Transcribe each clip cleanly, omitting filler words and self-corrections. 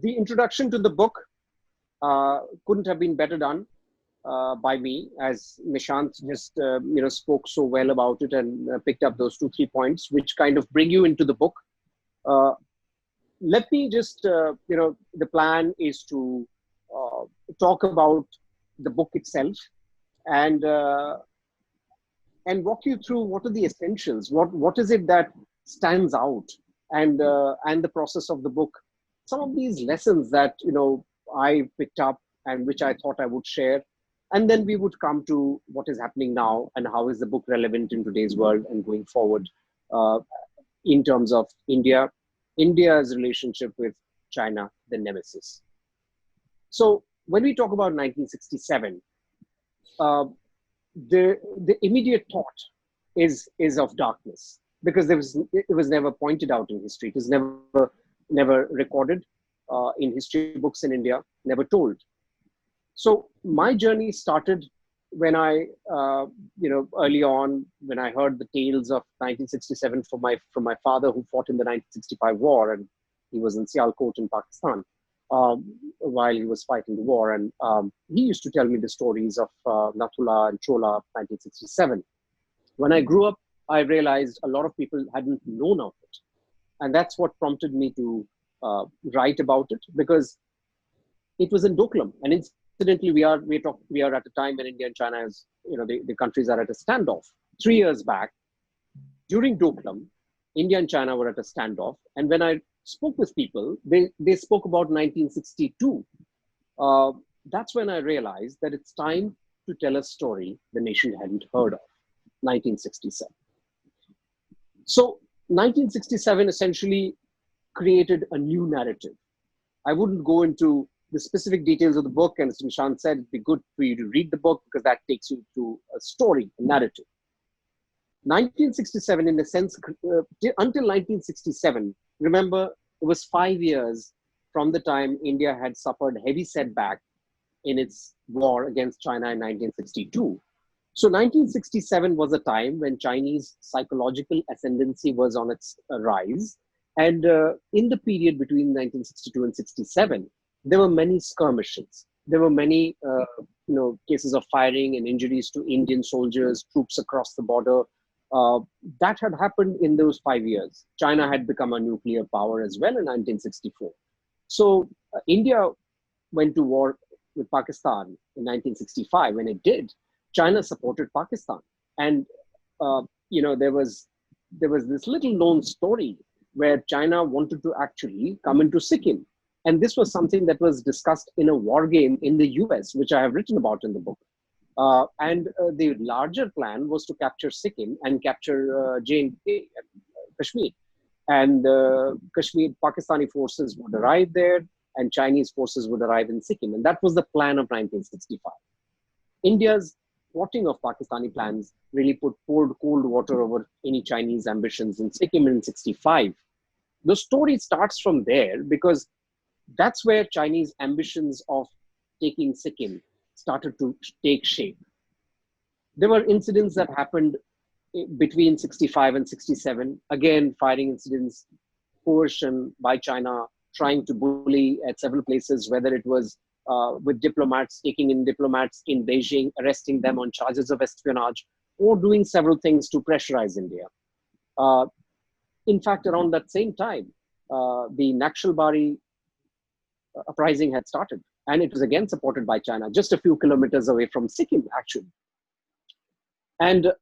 the introduction to the book couldn't have been better done by me, as Nishant just spoke so well about it and picked up those 2-3 points, which kind of bring you into the book. Uh, Let me just the plan is to talk about the book itself and walk you through what are the essentials, what is it that stands out, and the process of the book. Some of these lessons that I picked up and which I thought I would share, and then we would come to what is happening now and how is the book relevant in today's world and going forward, uh, in terms of India's relationship with China, the Nemesis. So when we talk about 1967, uh, the immediate thought is of darkness, because it was never pointed out in history. It was never recorded in history books in India, never told. So my journey started when early on, when I heard the tales of 1967 from my father, who fought in the 1965 war, and he was in Sialkot in Pakistan while he was fighting the war, and he used to tell me the stories of Nathula and Chola of 1967. When I grew up, I realized a lot of people hadn't known of it, and that's what prompted me to write about it, because it was in Doklam, and incidentally, we are at a time when India and China is, the countries are at a standoff. 3 years back, during Doklam, India and China were at a standoff, and when I spoke with people, they spoke about 1962. That's when I realized that it's time to tell a story the nation hadn't heard of, 1967. So 1967 essentially created a new narrative. I wouldn't go into the specific details of the book, and as Nishant said, it'd be good for you to read the book because that takes you to a story, a narrative. 1967, in a sense, until 1967, remember, it was 5 years from the time India had suffered heavy setback in its war against China in 1962. So 1967 was a time when Chinese psychological ascendancy was on its rise. And in the period between 1962 and 67, there were many skirmishes. There were many cases of firing and injuries to Indian soldiers, troops across the border. That had happened in those 5 years. China had become a nuclear power as well in 1964. So India went to war with Pakistan in 1965. When it did, China supported Pakistan. And, there was this little known story where China wanted to actually come into Sikkim. And this was something that was discussed in a war game in the US, which I have written about in the book. And the larger plan was to capture Sikkim and capture J&K, Kashmir. And Pakistani forces would arrive there, and Chinese forces would arrive in Sikkim. And that was the plan of 1965. India's thwarting of Pakistani plans really poured cold water over any Chinese ambitions in Sikkim in 65. The story starts from there because that's where Chinese ambitions of taking Sikkim started to take shape. There were incidents that happened between 65 and 67. Again, firing incidents, coercion by China, trying to bully at several places, whether it was with diplomats, taking in diplomats in Beijing, arresting them on charges of espionage, or doing several things to pressurize India. In fact, around that same time, the Naxalbari uprising had started, and it was again supported by China, just a few kilometers away from Sikkim, actually. And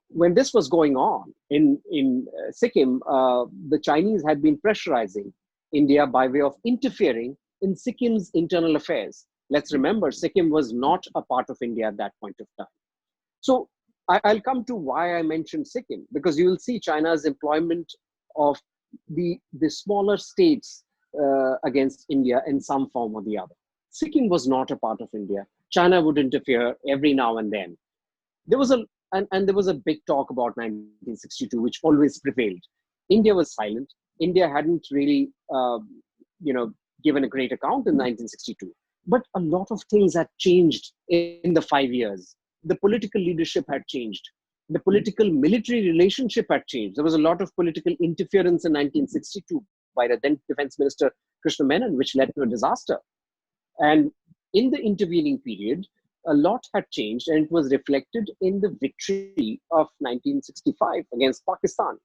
when this was going on in Sikkim, the Chinese had been pressurizing India by way of interfering in Sikkim's internal affairs. Let's remember, Sikkim was not a part of India at that point of time. So I'll come to why I mentioned Sikkim, because you will see China's employment of the smaller states against India in some form or the other. Sikkim was not a part of India. China would interfere every now and then. There was a big talk about 1962, which always prevailed. India was silent. India hadn't really, given a great account in 1962. But a lot of things had changed in the 5 years. The political leadership had changed. The political military relationship had changed. There was a lot of political interference in 1962 by the then Defense Minister Krishna Menon, which led to a disaster. And in the intervening period, a lot had changed, and it was reflected in the victory of 1965 against Pakistan.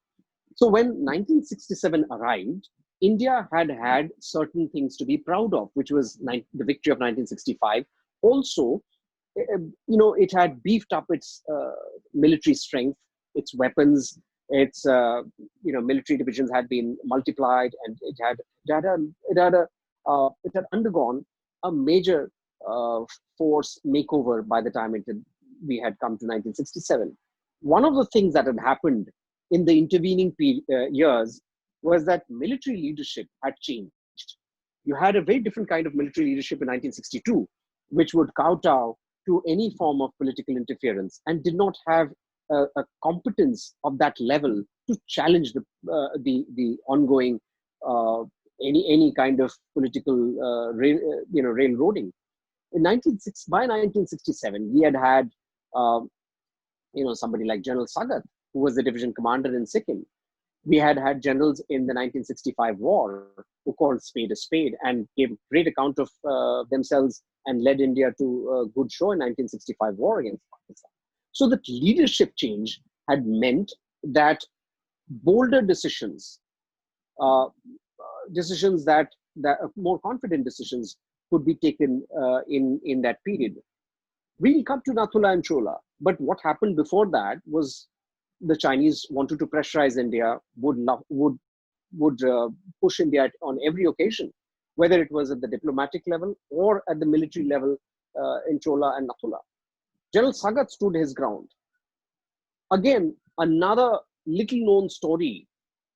So when 1967 arrived, India had had certain things to be proud of, which was the victory of 1965. Also, it had beefed up its military strength, its weapons, its military divisions had been multiplied, and it had undergone a major force makeover by the time we had come to 1967. One of the things that had happened in the intervening years was that military leadership had changed. You had a very different kind of military leadership in 1962, which would kowtow to any form of political interference and did not have a competence of that level to challenge the ongoing any kind of political railroading. By 1967, we had somebody like General Sagat, who was the division commander in Sikkim. We had generals in the 1965 war who called spade a spade and gave great account of themselves and led India to a good show in 1965 war against Pakistan. So the leadership change had meant that bolder decisions, decisions that more confident decisions could be taken in that period. We'll come to Nathula and Chola, but what happened before that was the Chinese wanted to pressurize India, would push India on every occasion, whether it was at the diplomatic level or at the military level in Chola and Nathula. General Sagat stood his ground. Again, another little known story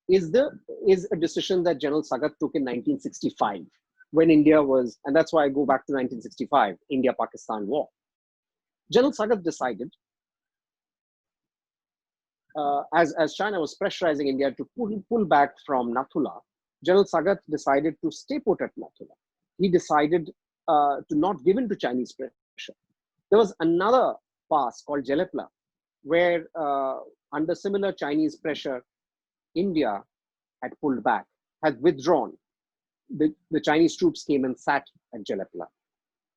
is a decision that General Sagat took in 1965 when India was, and that's why I go back to 1965, India-Pakistan war. General Sagat decided, as China was pressurizing India to pull back from Nathula, General Sagat decided to stay put at Nathula. He decided to not give in to Chinese pressure. There was another pass called Jelepla, where under similar Chinese pressure, India had pulled back, had withdrawn. The Chinese troops came and sat at Jelepla.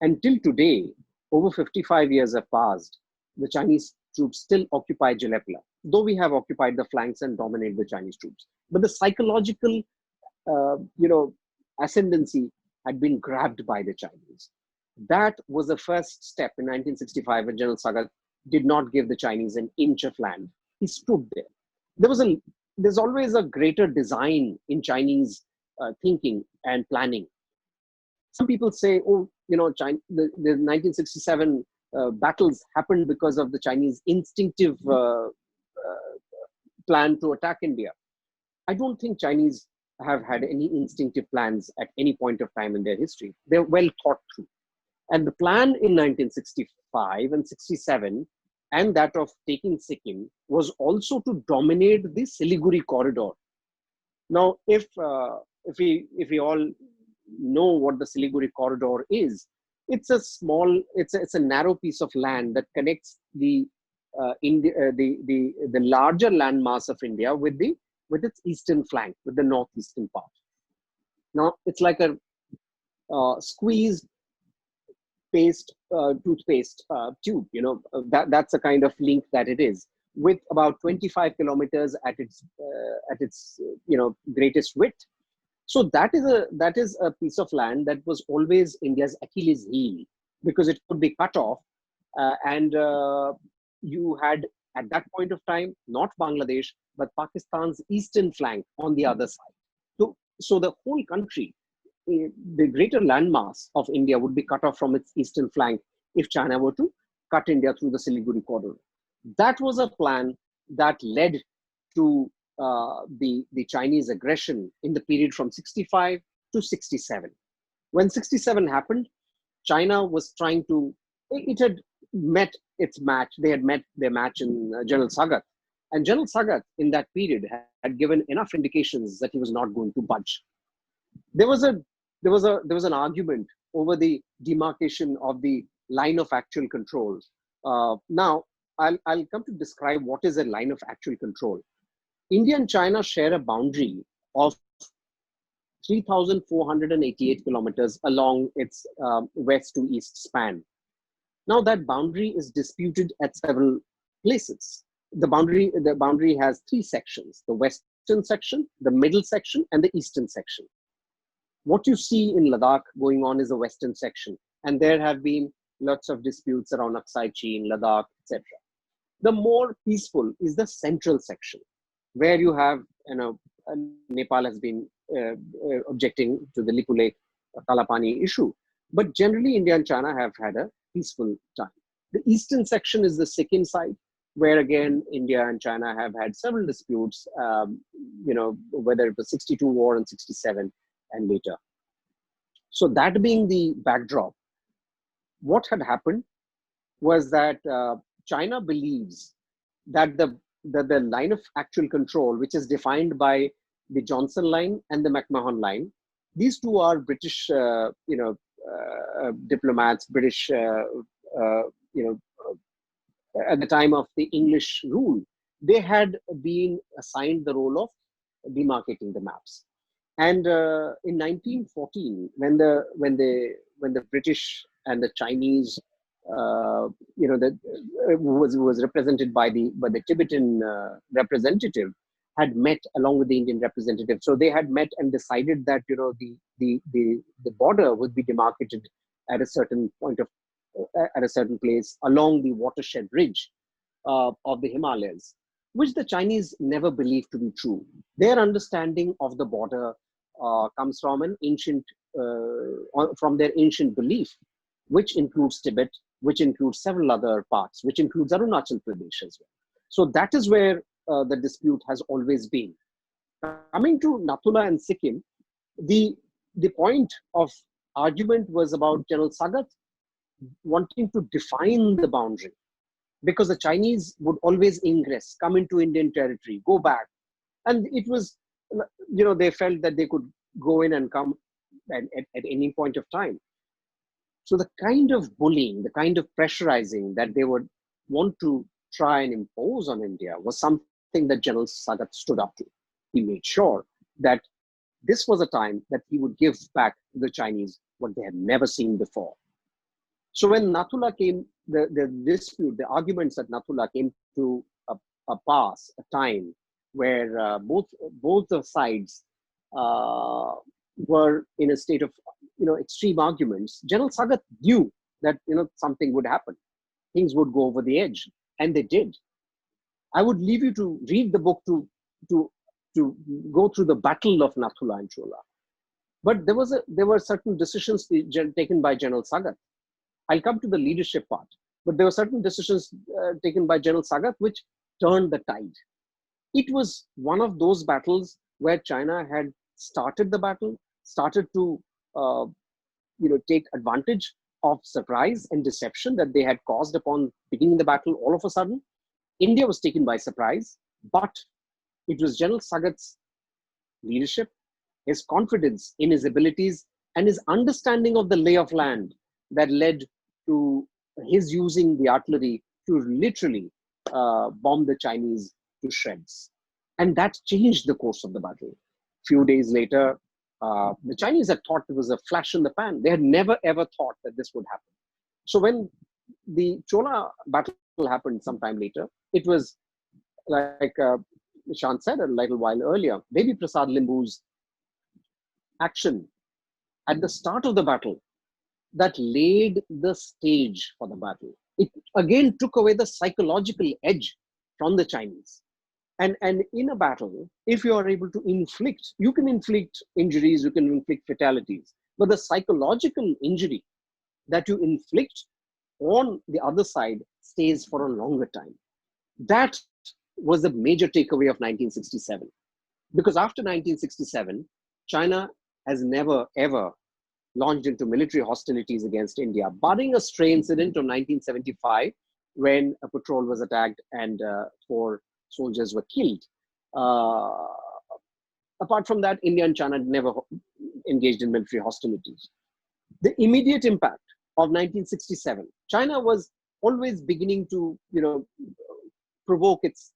Until today, over 55 years have passed, the Chinese troops still occupy Jelepla, though we have occupied the flanks and dominate the Chinese troops. But the psychological, ascendancy had been grabbed by the Chinese. That was the first step in 1965 when General Sagat did not give the Chinese an inch of land. He stood there. There's always a greater design in Chinese thinking and planning. Some people say, China, the 1967 battles happened because of the Chinese instinctive plan to attack India. I don't think Chinese have had any instinctive plans at any point of time in their history. They're well thought through. And the plan in 1965 and 67 and that of taking Sikkim was also to dominate the Siliguri corridor. Now, if we all know what the Siliguri corridor is, it's a narrow piece of land that connects the larger landmass of India with its eastern flank, with the northeastern part. Now, it's like a squeezed toothpaste tube. That's a kind of link that it is, with about 25 kilometers at its greatest width. So that is a piece of land that was always India's Achilles heel, because it could be cut off, and you had at that point of time not Bangladesh but Pakistan's eastern flank on the other side. So the whole country, the greater landmass of India, would be cut off from its eastern flank if China were to cut India through the Siliguri corridor. That was a plan that led to the Chinese aggression in the period from 65 to 67. When 67 happened, China was trying to, it had met its match. They had met their match in General Sagat. And General Sagat in that period had given enough indications that he was not going to budge. There was an argument over the demarcation of the line of actual control. Now, I'll come to describe what is a line of actual control. India and China share a boundary of 3,488 kilometers along its west to east span. Now that boundary is disputed at several places. The boundary has three sections: the western section, the middle section, and the eastern section. What you see in Ladakh going on is the western section, and there have been lots of disputes around Aksai Chin, Ladakh, etc. The more peaceful is the central section, where you have, Nepal has been objecting to the Lipu Lake Kalapani issue. But generally, India and China have had a peaceful time. The eastern section is the Sikkim side, where again, India and China have had several disputes, whether it was 62 war and 67 and later. So that being the backdrop, what had happened was that China believes that the line of actual control, which is defined by the Johnson line and the McMahon line, these two are British, diplomats, British, at the time of the English rule, they had been assigned the role of demarcating the maps. And in 1914, when the British and the Chinese, was represented by the Tibetan representative, had met along with the Indian representative. So they had met and decided that the border would be demarcated at a certain point at a certain place along the watershed ridge of the Himalayas, which the Chinese never believed to be true. Their understanding of the border comes from from their ancient belief, which includes Tibet, which includes several other parts, which includes Arunachal Pradesh as well. So that is where the dispute has always been. Coming to Nathula and Sikkim, the point of argument was about General Sagat wanting to define the boundary, because the Chinese would always ingress, come into Indian territory, go back. And it was, they felt that they could go in and come at any point of time. So the kind of bullying, the kind of pressurizing that they would want to try and impose on India was something that General Sagat stood up to. He made sure that this was a time that he would give back to the Chinese what they had never seen before. So when Nathula came, the dispute, the arguments at Nathula came to a pass, a time where both the sides were in a state of extreme arguments. General Sagat knew that something would happen, things would go over the edge, and they did. I would leave you to read the book to go through the battle of Nathula and Chola. But there were certain decisions taken by General Sagat. I'll come to the leadership part, but there were certain decisions taken by General Sagat which turned the tide. It was one of those battles where China had started the battle, started to take advantage of surprise and deception that they had caused upon beginning the battle. All of a sudden, India was taken by surprise, but it was General Sagat's leadership, his confidence in his abilities, and his understanding of the lay of land that led to his using the artillery to literally bomb the Chinese to shreds. And that changed the course of the battle. Few days later, the Chinese had thought it was a flash in the pan. They had never ever thought that this would happen. So when the Chola battle happened sometime later, it was like Nishant said a little while earlier, Devi Prasad Limbu's action at the start of the battle that laid the stage for the battle. It again took away the psychological edge from the Chinese. And in a battle, if you are able to inflict, you can inflict injuries, you can inflict fatalities, but the psychological injury that you inflict on the other side stays for a longer time. That was the major takeaway of 1967. Because after 1967, China has never, ever launched into military hostilities against India, barring a stray incident of 1975 when a patrol was attacked and 4 soldiers were killed. Apart from that, India and China never engaged in military hostilities. The immediate impact of 1967, China was always beginning to, provoke its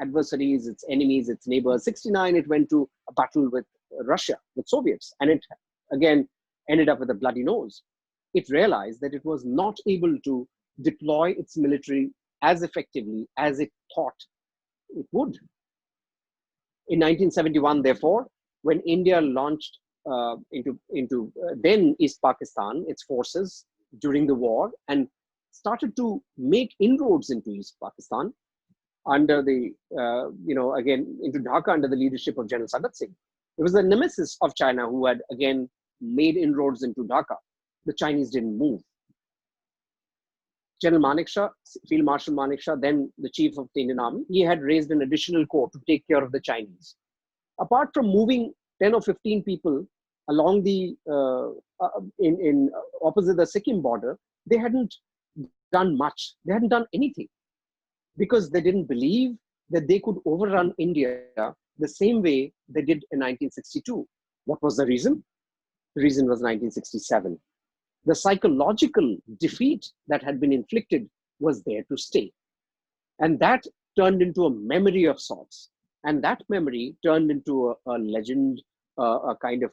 adversaries, its enemies, its neighbors. 69, it went to a battle with Russia, with Soviets, and it again ended up with a bloody nose. It realized that it was not able to deploy its military as effectively as it thought it would. In 1971, therefore, when India launched into then East Pakistan, its forces during the war, and started to make inroads into East Pakistan under the, again, into Dhaka under the leadership of General Sagat Singh. It was the Nemesis of China who had again made inroads into Dhaka. The Chinese didn't move. General Manekshaw, Field Marshal Manekshaw, then the chief of the Indian Army, he had raised an additional corps to take care of the Chinese. Apart from moving 10 or 15 people along the in opposite the Sikkim border, they hadn't done much. They hadn't done anything because they didn't believe that they could overrun India the same way they did in 1962. What was the reason? The reason was 1967. The psychological defeat that had been inflicted was there to stay. And that turned into a memory of sorts. And that memory turned into a legend, a kind of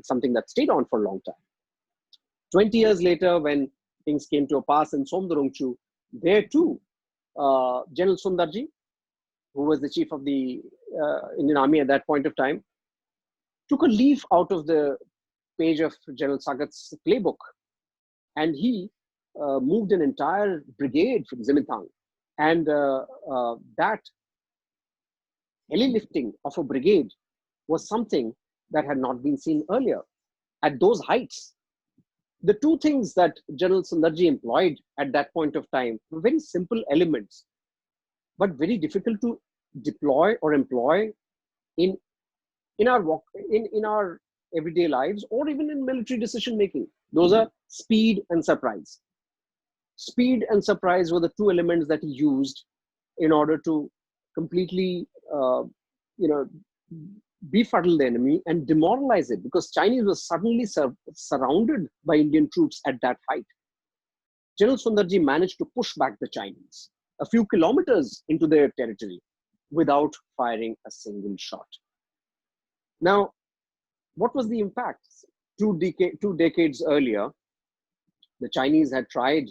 something that stayed on for a long time. 20 years later, when things came to a pass in Somdurungchu, there too, General Sundarji, who was the chief of the Indian Army at that point of time, took a leaf out of the page of General Sagat's playbook, and he moved an entire brigade from Zimintang. And that heavy lifting of a brigade was something that had not been seen earlier at those heights. The two things that General Sundarji employed at that point of time were very simple elements, but very difficult to deploy or employ in our everyday lives or even in military decision making. Those are speed and surprise. Speed and surprise were the two elements that he used in order to completely befuddle the enemy and demoralize it, because Chinese was suddenly surrounded by Indian troops at that height. General Sundarji managed to push back the Chinese a few kilometers into their territory without firing a single shot. Now, what was the impact? Two decades earlier, the Chinese had tried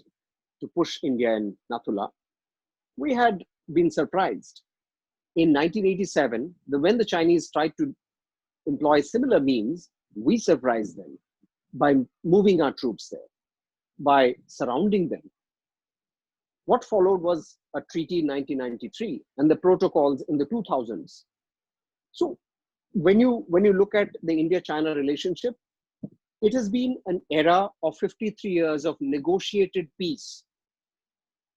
to push India in Nathula. We had been surprised. In 1987, when the Chinese tried to employ similar means, we surprised them by moving our troops there, by surrounding them. What followed was a treaty in 1993 and the protocols in the 2000s. So when you look at the India-China relationship, it has been an era of 53 years of negotiated peace.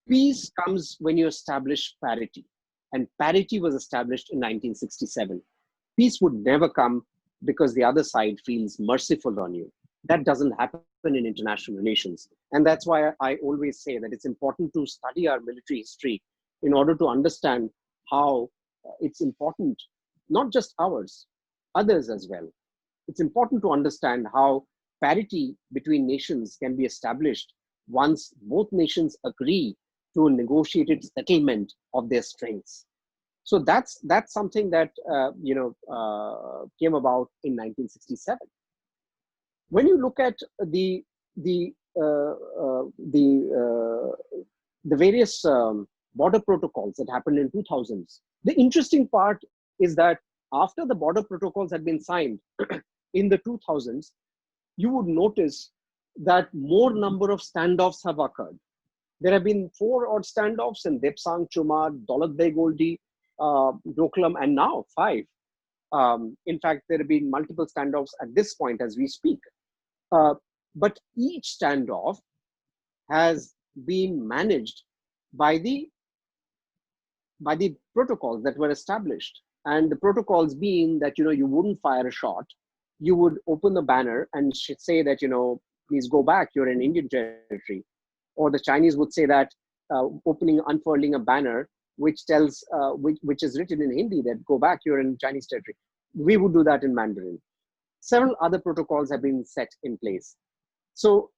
Peace comes when you establish parity, and parity was established in 1967. Peace would never come because the other side feels merciful on you. That doesn't happen in international relations. And that's why I always say that it's important to study our military history in order to understand how it's important, not just ours, others as well. It's important to understand how parity between nations can be established once both nations agree to a negotiated settlement of their strengths. So that's something that came about in 1967. When you look at the various border protocols that happened in 2000s, the interesting part is that after the border protocols had been signed in the 2000s, you would notice that more number of standoffs have occurred. There have been 4 odd standoffs in Depsang, Chumad, Daulat Beg Oldi, Doklam, and now 5. In fact, there have been multiple standoffs at this point as we speak. But each standoff has been managed by the protocols that were established. And the protocols being that, you wouldn't fire a shot. You would open the banner and say that, please go back, you're in Indian territory. Or the Chinese would say that unfurling a banner, which tells, which is written in Hindi, that go back, you're in Chinese territory. We would do that in Mandarin. Several other protocols have been set in place. So,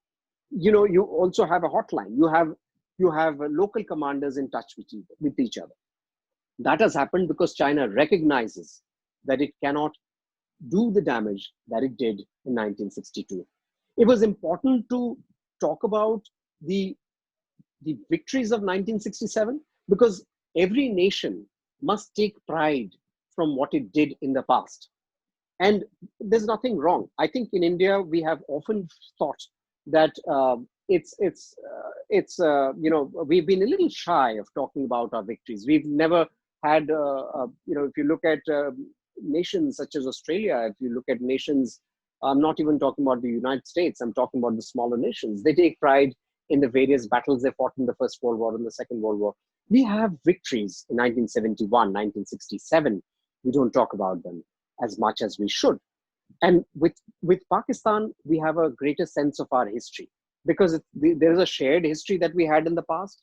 you also have a hotline. You have local commanders in touch with each other. That has happened because China recognizes that it cannot do the damage that it did in 1962. It was important to talk about the victories of 1967 because every nation must take pride from what it did in the past. And there's nothing wrong. I think in India we have often thought that we've been a little shy of talking about our victories. We've never had if you look at nations such as Australia, if you look at nations, I'm not even talking about the United States, I'm talking about the smaller nations. They take pride in the various battles they fought in the First World War and the Second World War. We have victories in 1971, 1967. We don't talk about them as much as we should. And with Pakistan, we have a greater sense of our history because there is a shared history that we had in the past.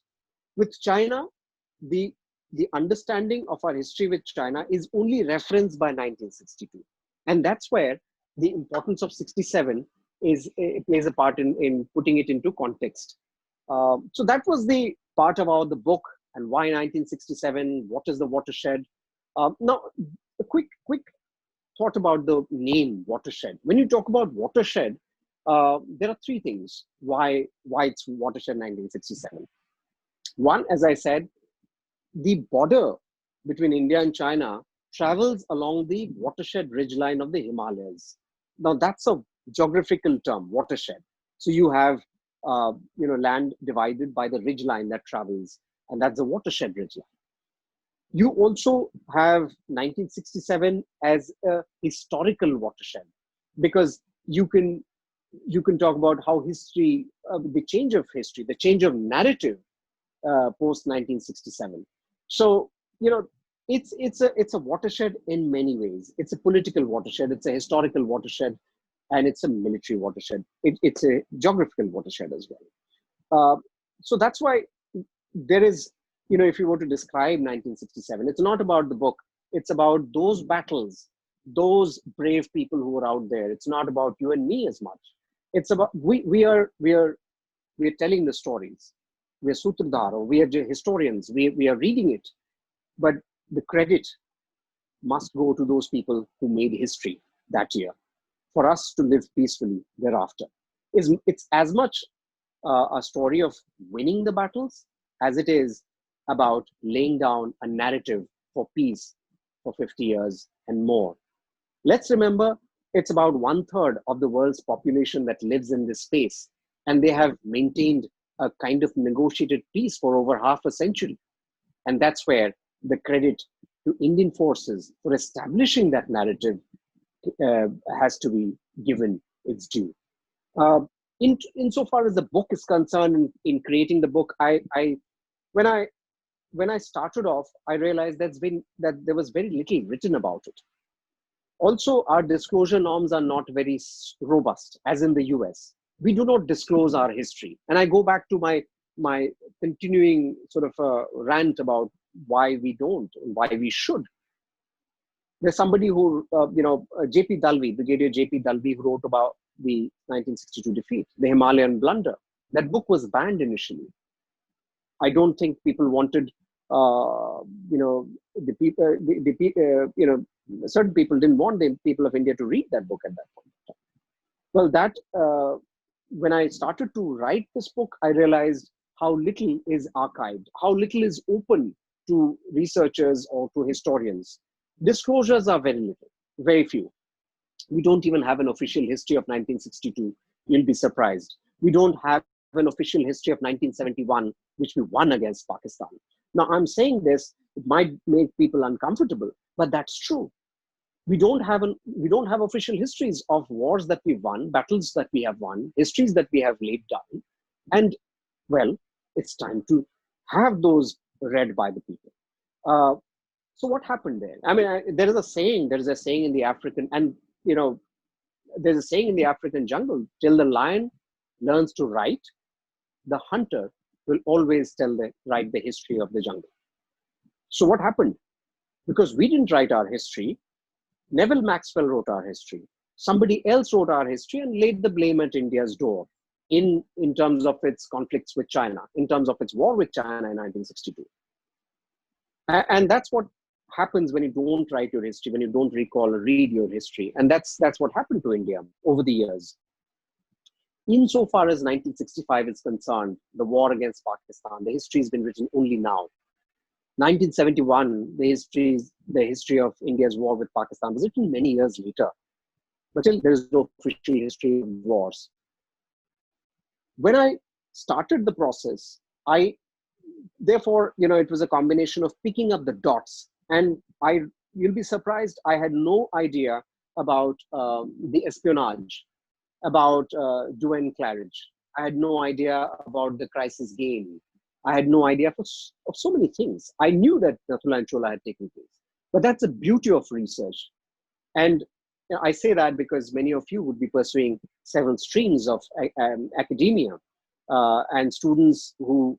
With China, the understanding of our history with China is only referenced by 1962. And that's where the importance of 67 plays a part in putting it into context. So that was the part about the book and why 1967, what is the watershed. Now, a quick thought about the name watershed. When you talk about watershed, there are three things why it's watershed 1967. One, as I said, the border between India and China travels along the watershed ridgeline of the Himalayas. Now that's a geographical term, watershed. So you have land divided by the ridgeline that travels, and that's the watershed ridgeline. You also have 1967 as a historical watershed because you can talk about how history, the change of history, the change of narrative post 1967. So it's a watershed in many ways. It's a political watershed, it's a historical watershed, and it's a military watershed. It's a geographical watershed as well. So that's why there is, if you were to describe 1967, it's not about the book. It's about those battles, those brave people who were out there. It's not about you and me as much. It's about we are telling the stories. We are sutradhar, we are historians. We are reading it, but the credit must go to those people who made history that year for us to live peacefully thereafter. It's as much a story of winning the battles as it is about laying down a narrative for peace for 50 years and more. Let's remember, it's about 1/3 of the world's population that lives in this space, and they have maintained a kind of negotiated peace for over half a century. And that's where the credit to Indian forces for establishing that narrative has to be given its due. Insofar as the book is concerned, in creating the book, when I started off, I realized that there was very little written about it. Also, our disclosure norms are not very robust, as in the US. We do not disclose our history. And I go back to my continuing sort of rant about why we don't and why we should. There's somebody who, J.P. Dalvi, Brigadier J.P. Dalvi, who wrote about the 1962 defeat, the Himalayan blunder. That book was banned initially. I don't think people wanted, certain people didn't want the people of India to read that book at that point in time. Well, when I started to write this book, I realized how little is archived, how little is open to researchers or to historians. Disclosures are very little, very few. We don't even have an official history of 1962. You'll be surprised. We don't have an official history of 1971, which we won against Pakistan. Now, I'm saying this, it might make people uncomfortable, but that's true. We don't have official histories of wars that we've won, battles that we have won, histories that we have laid down. And, well, it's time to have those read by the people. So what happened there? I mean, there is a saying in the African, and, there's a saying in the African jungle, till the lion learns to write, the hunter will always write the history of the jungle. So what happened? Because we didn't write our history, Neville Maxwell wrote our history. Somebody else wrote our history and laid the blame at India's door in terms of its conflicts with China, in terms of its war with China in 1962. And that's what happens when you don't write your history, when you don't recall or read your history. And that's what happened to India over the years. Insofar as 1965 is concerned, the war against Pakistan, the history has been written only now. 1971, the history of India's war with Pakistan was written many years later. But still, there is no official history of wars. When I started the process, therefore, it was a combination of picking up the dots. And you'll be surprised, I had no idea about the espionage, about Duane Claridge. I had no idea about the crisis game. I had no idea of so many things. I knew that Nathula and Chola had taken place. But that's the beauty of research. And I say that because many of you would be pursuing several streams of academia, and students who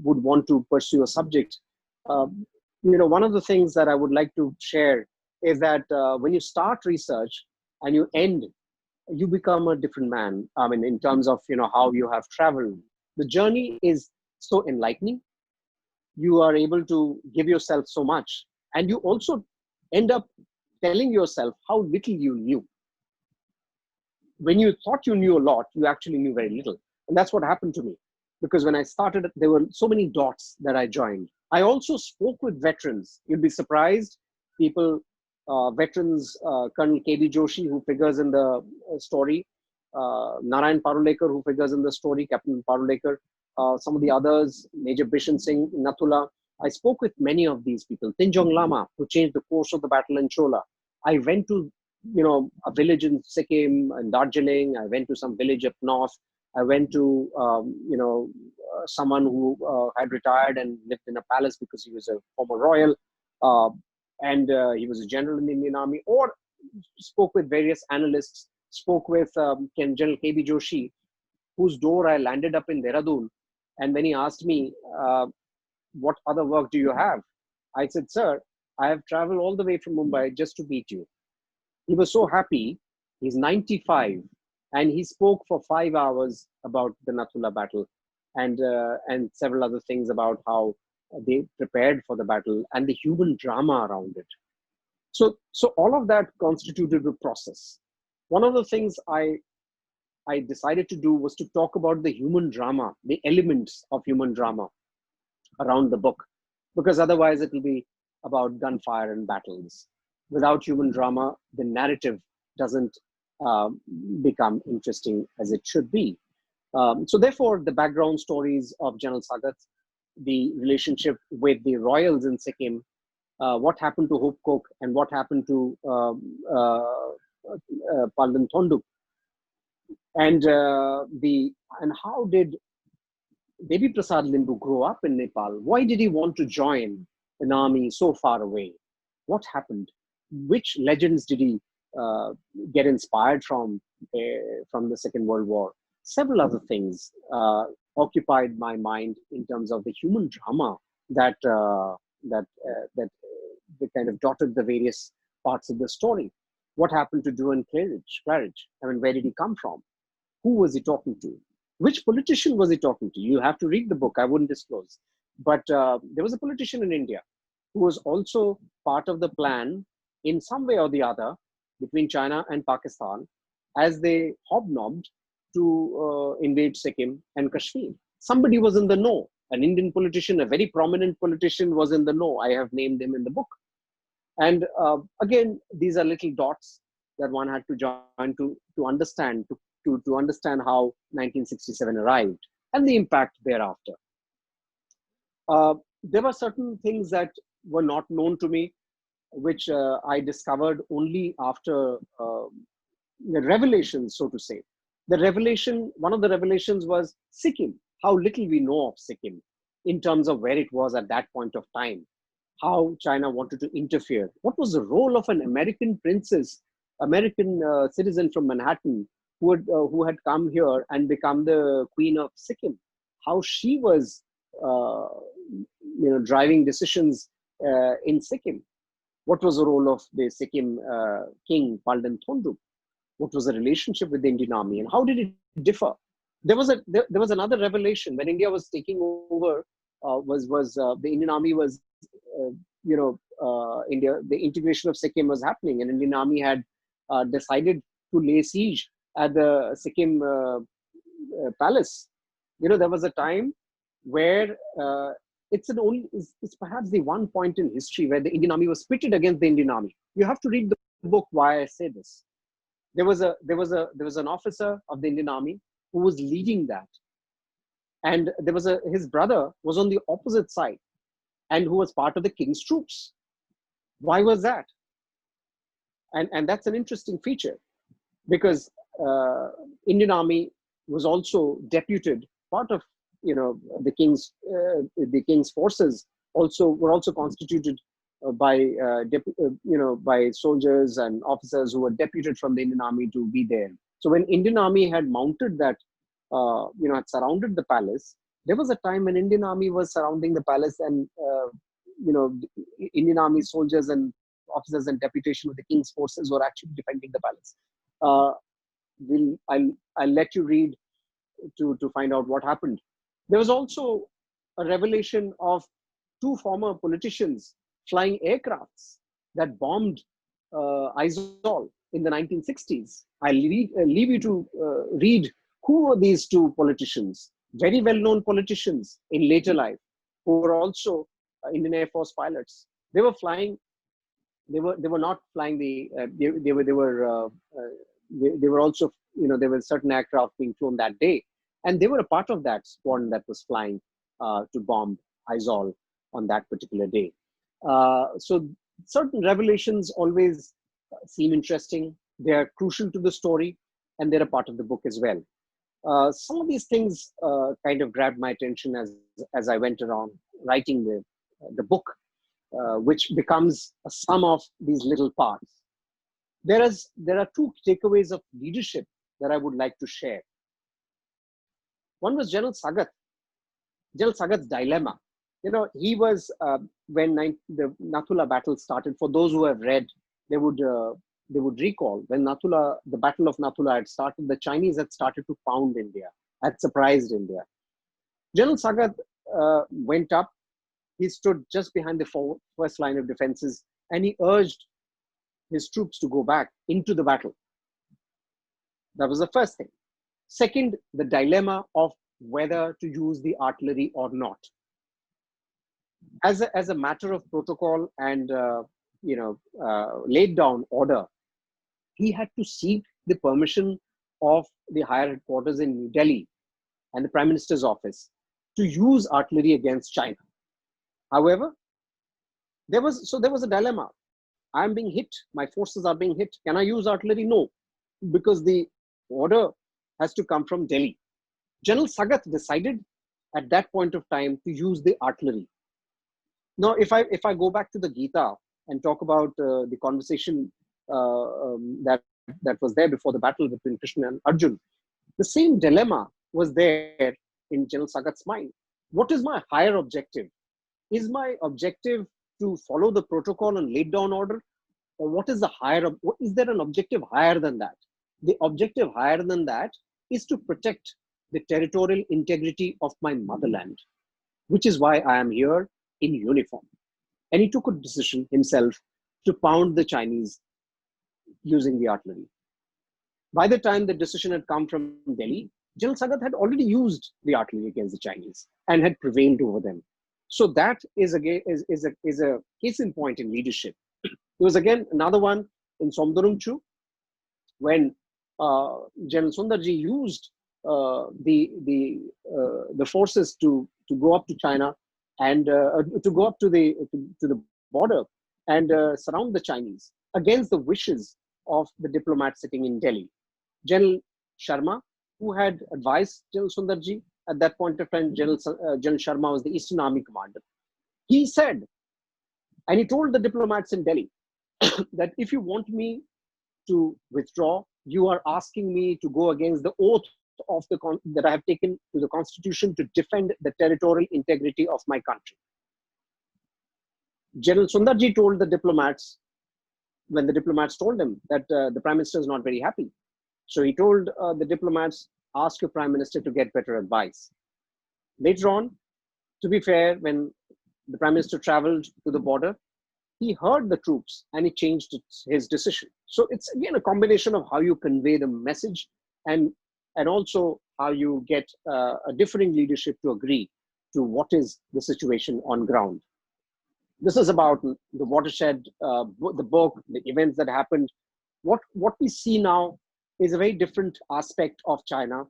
would want to pursue a subject. One of the things that I would like to share is that when you start research and you end, you become a different man. I mean, in terms of how you have traveled, the journey is so enlightening. You are able to give yourself so much, and you also end up telling yourself how little you knew. When you thought you knew a lot, you actually knew very little. And that's what happened to me. Because when I started, there were so many dots that I joined. I also spoke with veterans. You'd be surprised. Veterans, Colonel K.B. Joshi, who figures in the story, Narayan Parulekar, who figures in the story, Captain Parulekar, some of the others, Major Bishan Singh, Nathula. I spoke with many of these people. Tinjong Lama, who changed the course of the battle in Chola. I went to, a village in Sikkim and Darjeeling. I went to some village up north. I went to, someone who had retired and lived in a palace because he was a former royal, and he was a general in the Indian Army, or spoke with various analysts, spoke with General K.B. Joshi, whose door I landed up in Dehradun. And when he asked me, what other work do you have? I said, sir, I have traveled all the way from Mumbai just to meet you. He was so happy. He's 95. And he spoke for 5 hours about the Nathula battle and several other things about how they prepared for the battle and the human drama around it. So all of that constituted a process. One of the things I decided to do was to talk about the human drama, the elements of human drama around the book, because otherwise it will be about gunfire and battles. Without human drama, the narrative doesn't become interesting as it should be. So therefore, the background stories of General Sagat, the relationship with the royals in Sikkim, what happened to Hope Cook, and what happened to Palden Thonduk, and how did Devi Prasad Lindu grow up in Nepal? Why did he want to join an army so far away? What happened? Which legends did he get inspired from the Second World War? Several other things occupied my mind in terms of the human drama that kind of dotted the various parts of the story. What happened to Duane Claridge? I mean, where did he come from? Who was he talking to? Which politician was he talking to? You have to read the book. I wouldn't disclose. But there was a politician in India who was also part of the plan in some way or the other between China and Pakistan as they hobnobbed to invade Sikkim and Kashmir. Somebody was in the know. An Indian politician, a very prominent politician, was in the know. I have named him in the book. And again, these are little dots that one had to join to understand, to understand how 1967 arrived and the impact thereafter. There were certain things that were not known to me, which I discovered only after the revelations, so to say. One of the revelations was Sikkim, how little we know of Sikkim in terms of where it was at that point of time, how China wanted to interfere. What was the role of an American princess, American citizen from Manhattan, who had come here and become the queen of Sikkim? How she was, driving decisions in Sikkim. What was the role of the Sikkim king, Palden Thonduk? What was the relationship with the Indian army, and how did it differ? There was another revelation when India was taking over. The Indian army was India, the integration of Sikkim was happening, and Indian Army had decided to lay siege at the Sikkim palace. There was a time where it's perhaps the one point in history where the Indian Army was pitted against the Indian Army. You have to read the book why I say this. There was an officer of the Indian Army who was leading that, and his brother was on the opposite side, and who was part of the king's troops. Why was that? And that's an interesting feature, because Indian Army was also deputed, part of the king's forces were also constituted by soldiers and officers who were deputed from the Indian Army to be there. So when Indian Army had mounted that, had surrounded the palace, there was a time when Indian Army was surrounding the palace, and Indian Army soldiers and officers and deputation with the king's forces were actually defending the palace. I'll let you read to find out what happened. There was also a revelation of two former politicians flying aircrafts that bombed Aizawl in the 1960s. I'll leave you to read who were these two politicians, very well-known politicians in later life, who were also Indian Air Force pilots. They were flying. They were not flying the. They were also, there were certain aircraft being flown that day, and they were a part of that squadron that was flying to bomb Aizawl on that particular day. So certain revelations always seem interesting. They are crucial to the story, and they're a part of the book as well. Some of these things kind of grabbed my attention as I went around writing the book, which becomes a sum of these little parts. There are two takeaways of leadership that I would like to share. One was General Sagat. General Sagat's dilemma. He was, when the Nathula battle started, for those who have read, they would recall when the Battle of Nathula had started, the Chinese had started to pound India, had surprised India. General Sagat went up. He stood just behind the first line of defenses, and he urged his troops to go back into the battle. That was the first thing. Second, the dilemma of whether to use the artillery or not. As a matter of protocol and laid down order, he had to seek the permission of the higher headquarters in New Delhi and the Prime Minister's office to use artillery against China. However, there was a dilemma. I'm being hit. My forces are being hit. Can I use artillery? No, because the order has to come from Delhi. General Sagat decided at that point of time to use the artillery. Now, if I go back to the Gita and talk about the conversation that was there before the battle between Krishna and Arjun, the same dilemma was there in General Sagat's mind. What is my higher objective? Is my objective to follow the protocol and laid down order, or what is is there an objective higher than that? The objective higher than that is to protect the territorial integrity of my motherland, which is why I am here in uniform. And he took a decision himself to pound the Chinese using the artillery. By the time the decision had come from Delhi, General Sagat had already used the artillery against the Chinese and had prevailed over them. So that is a case in point in leadership. There was again another one in Somdurungchu when General Sundarji used the forces to go up to China and to go up to the border and surround the Chinese against the wishes of the diplomats sitting in Delhi. General Sharma, who had advised General Sundarji at that point of time, General Sharma was the Eastern Army commander. He said, and he told the diplomats in Delhi, that if you want me to withdraw, you are asking me to go against the oath of that I have taken to the Constitution to defend the territorial integrity of my country. General Sundarji told the diplomats, when the diplomats told him that the Prime Minister is not very happy. So he told the diplomats, ask your Prime Minister to get better advice. Later on, to be fair, when the Prime Minister traveled to the border, he heard the troops and he changed his decision. So it's again a combination of how you convey the message, and also how you get a differing leadership to agree to what is the situation on ground. This is about the watershed, the book, the events that happened. What we see now is a very different aspect of China.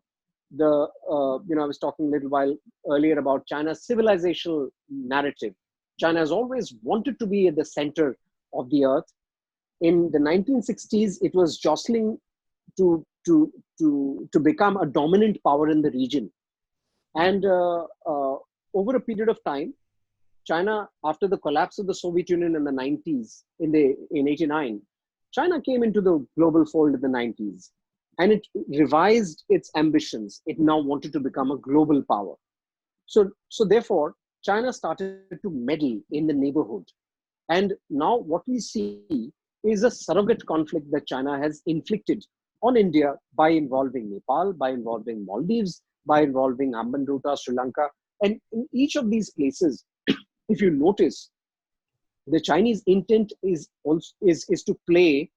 I was talking a little while earlier about China's civilizational narrative. China has always wanted to be at the center of the earth. In the 1960s, it was jostling to become a dominant power in the region. And over a period of time, China, after the collapse of the Soviet Union in the 90s, in 89, China came into the global fold in the 90s, and it revised its ambitions. It now wanted to become a global power. So therefore, China started to meddle in the neighborhood. And now what we see is a surrogate conflict that China has inflicted on India by involving Nepal, by involving Maldives, by involving Hambantota, Sri Lanka. And in each of these places, if you notice, the Chinese intent is to play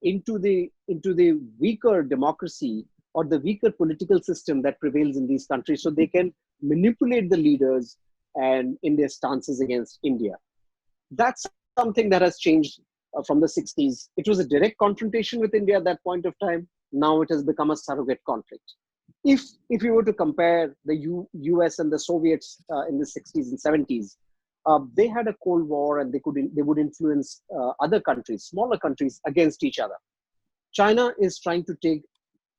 into the weaker democracy or the weaker political system that prevails in these countries, so they can manipulate the leaders and in their stances against India. That's something that has changed from the 60s. It was a direct confrontation with India at that point of time. Now it has become a surrogate conflict. If you were to compare the US and the Soviets in the 60s and 70s, they had a Cold War, and they would influence other countries, smaller countries, against each other. China is trying to take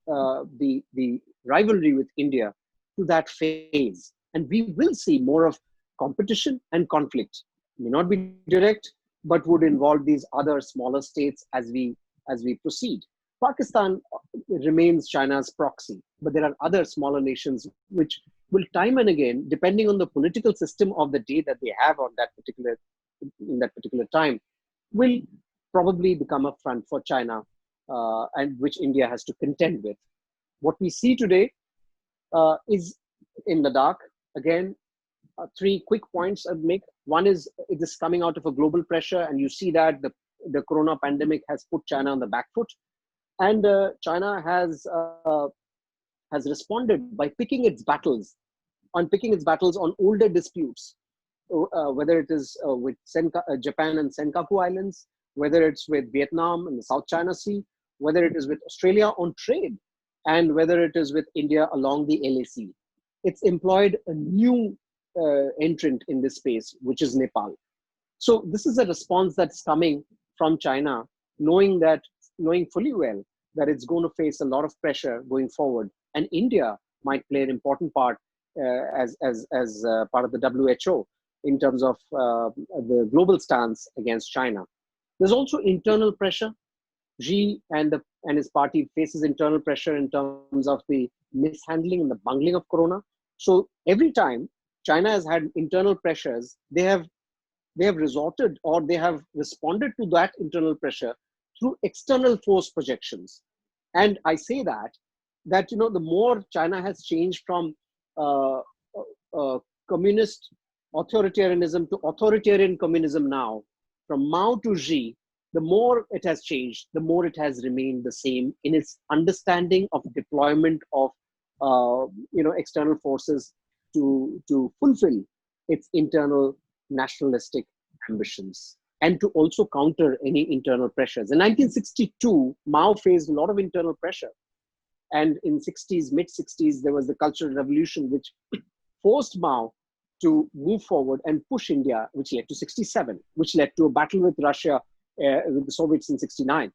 the rivalry with India to that phase, and we will see more of competition and conflict. May not be direct, but would involve these other smaller states as we proceed. Pakistan remains China's proxy, but there are other smaller nations which will time and again, depending on the political system of the day that they have on in that particular time, will probably become a front for China, and which India has to contend with. What we see today is in Ladakh. Again, three quick points I'd make. One is it is coming out of a global pressure, and you see that the corona pandemic has put China on the back foot, and China has responded by picking its battles on older disputes, whether it is with Japan and Senkaku Islands, whether it's with Vietnam and the South China Sea, whether it is with Australia on trade, and whether it is with India along the LAC. It's employed a new entrant in this space, which is Nepal. So this is a response that's coming from China, knowing fully well that it's going to face a lot of pressure going forward, and India might play an important part as part of the WHO in terms of the global stance against China. There's also internal pressure. Xi and his party faces internal pressure in terms of the mishandling and the bungling of corona. So every time China has had internal pressures, they have resorted, or they have responded to that internal pressure through external force projections. And I say that the more China has changed from communist authoritarianism to authoritarian communism now, from Mao to Xi, the more it has changed, the more it has remained the same in its understanding of deployment of external forces to fulfill its internal nationalistic ambitions, and to also counter any internal pressures. In 1962, Mao faced a lot of internal pressure. And in mid-60s, there was the Cultural Revolution, which forced Mao to move forward and push India, which led to 67, which led to a battle with Russia, with the Soviets in 69.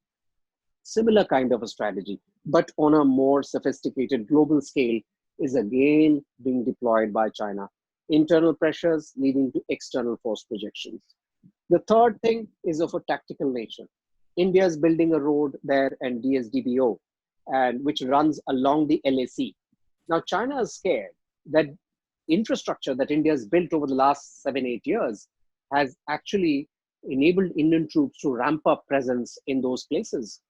Similar kind of a strategy, but on a more sophisticated global scale, is again being deployed by China. Internal pressures leading to external force projections. The third thing is of a tactical nature. India is building a road there and DSDBO, and which runs along the LAC. Now, China is scared that infrastructure that India has built over the last 7-8 years has actually enabled Indian troops to ramp up presence in those places.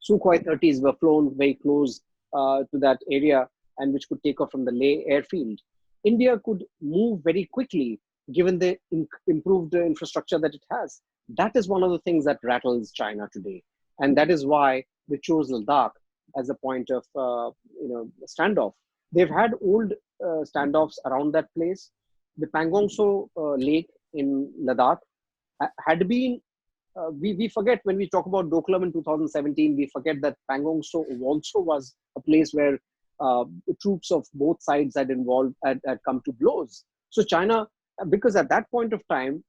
Sukhoi 30s were flown very close to that area, and which could take off from the Leh airfield. India could move very quickly given the improved infrastructure that it has. That is one of the things that rattles China today, and that is why they chose Ladakh as a point of standoff. They've had old standoffs around that place. The Pangong Tso Lake in Ladakh had been. We forget when we talk about Doklam in 2017. We forget that Pangong Tso also was a place where the troops of both sides had come to blows. So China, because at that point of time,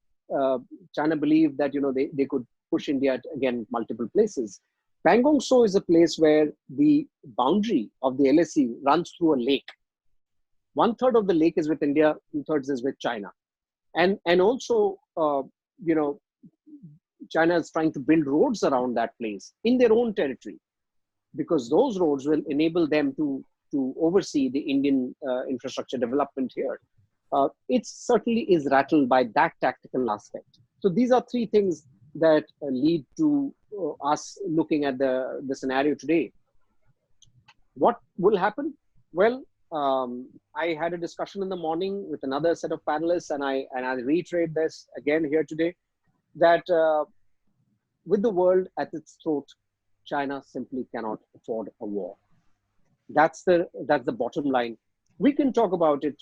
China believed that they could push India again multiple places. Pangong Tso is a place where the boundary of the LSE runs through a lake. 1/3 of the lake is with India, 2/3 is with China, and also China is trying to build roads around that place in their own territory, because those roads will enable them to oversee the Indian infrastructure development here. It certainly is rattled by that tactical aspect. So these are three things that lead to us looking at the scenario today. What will happen? Well, I had a discussion in the morning with another set of panelists, and I reiterate this again here today, that with the world at its throat, China simply cannot afford a war. That's the bottom line. We can talk about it